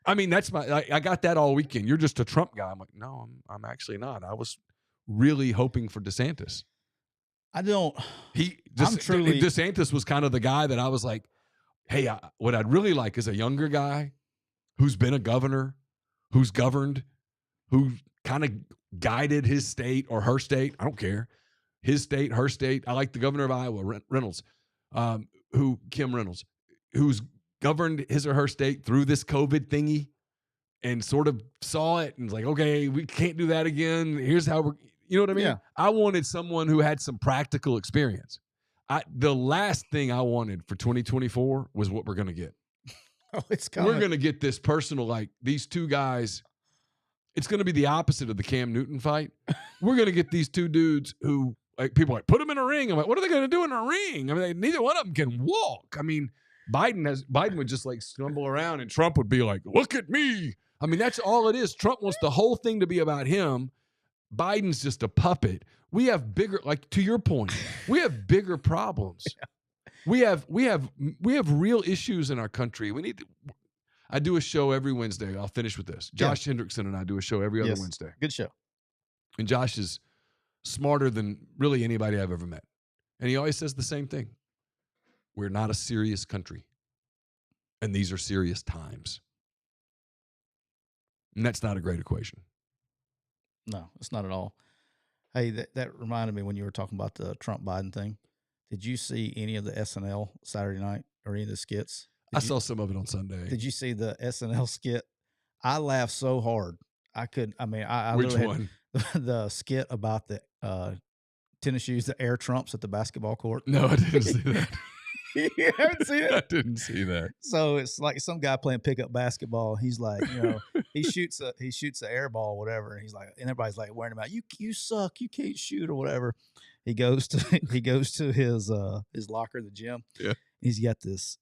Speaker 1: I mean, that's I got that all weekend. You're just a Trump guy. I'm like, no, I'm actually not. I was really hoping for DeSantis. DeSantis was kind of the guy that I was like, hey, what I'd really like is a younger guy who's been a governor, who's governed, who kind of guided his state or her state. I don't care. His state, her state. I like the governor of Iowa, Reynolds, Kim Reynolds, who's governed his or her state through this COVID thingy and sort of saw it and was like, okay, we can't do that again. Here's how you know what I mean? Yeah. I wanted someone who had some practical experience. The last thing I wanted for 2024 was what we're going to get.
Speaker 2: Oh, it's coming.
Speaker 1: We're going to get this personal, like these two guys. It's going to be the opposite of the Cam Newton fight. We're going to get these two dudes who, like, people are like, put them in a ring. I'm like, what are they going to do in a ring? I mean, neither one of them can walk. I mean, Biden would just like stumble around and Trump would be like, look at me. I mean, that's all it is. Trump wants the whole thing to be about him. Biden's just a puppet. We have bigger, like to your point, we have bigger problems. Yeah. We have real issues in our country. I do a show every Wednesday. I'll finish with this. Josh Hendrickson and I do a show every other Wednesday.
Speaker 2: Good show.
Speaker 1: And Josh is smarter than really anybody I've ever met. And he always says the same thing. We're not a serious country. And these are serious times. And that's not a great equation.
Speaker 2: No, it's not at all. Hey, that reminded me when you were talking about the Trump-Biden thing. Did you see any of the SNL Saturday night or any of the skits?
Speaker 1: I saw some of it on Sunday.
Speaker 2: Did you see the SNL skit? I laughed so hard. I couldn't. I mean, I
Speaker 1: Which one?
Speaker 2: The skit about the tennis shoes, the Air Trumps at the basketball court.
Speaker 1: No, I didn't see that.
Speaker 2: You haven't seen it?
Speaker 1: I didn't see that.
Speaker 2: So it's like some guy playing pickup basketball. He's like, he shoots a air ball or whatever, and he's like, and everybody's like wearing him out. You suck. You can't shoot or whatever. He goes to his locker in the gym.
Speaker 1: Yeah.
Speaker 2: He's got this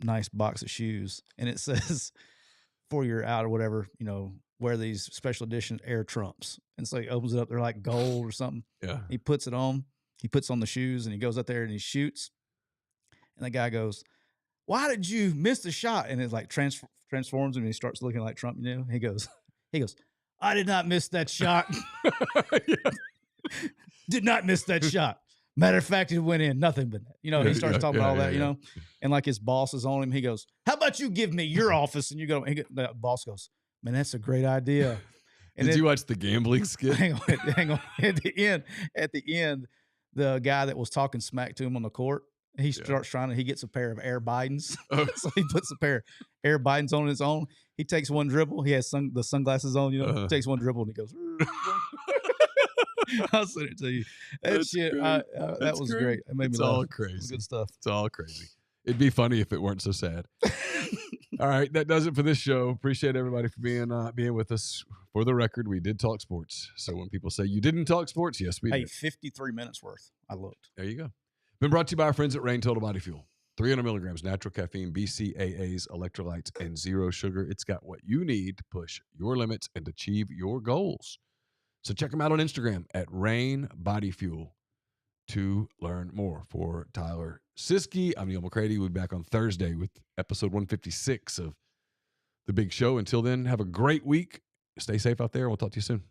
Speaker 2: nice box of shoes, and it says, "For you're out or whatever, wear these special edition Air Trumps." And so he opens it up. They're like gold or something. Yeah. He puts it on. He puts on the shoes, and he goes up there and he shoots. And the guy goes, "Why did you miss the shot?" And it like transforms him, and he starts looking like Trump. He goes, "I did not miss that shot. Did not miss that shot. Matter of fact, it went in. Nothing but that." He starts talking about all that, and like his boss is on him. He goes, "How about you give me your office?" And the boss goes, "Man, that's a great idea." And
Speaker 1: Did you watch the gambling skit?
Speaker 2: Hang on. At the end, the guy that was talking smack to him on the court, he starts he gets a pair of Air Bidens. Oh. So he puts a pair of Air Bidens on his own. He takes one dribble. He has the sunglasses on, takes one dribble and he goes, I'll send it to you. That shit, that was great. It made me laugh.
Speaker 1: All crazy.
Speaker 2: Good stuff.
Speaker 1: It's all crazy. It'd be funny if it weren't so sad. All right, that does it for this show. Appreciate everybody for being with us. For the record, we did talk sports. So when people say you didn't talk sports, yes, we did.
Speaker 2: 53 minutes worth. I looked.
Speaker 1: There you go. Been brought to you by our friends at Rain Total Body Fuel. 300 milligrams natural caffeine, BCAAs, electrolytes, and zero sugar. It's got what you need to push your limits and achieve your goals. So check them out on Instagram at Rain Body Fuel to learn more. For Tyler Siskey, I'm Neal McCready. We'll be back on Thursday with episode 156 of The Big Show. Until then, have a great week. Stay safe out there. We'll talk to you soon.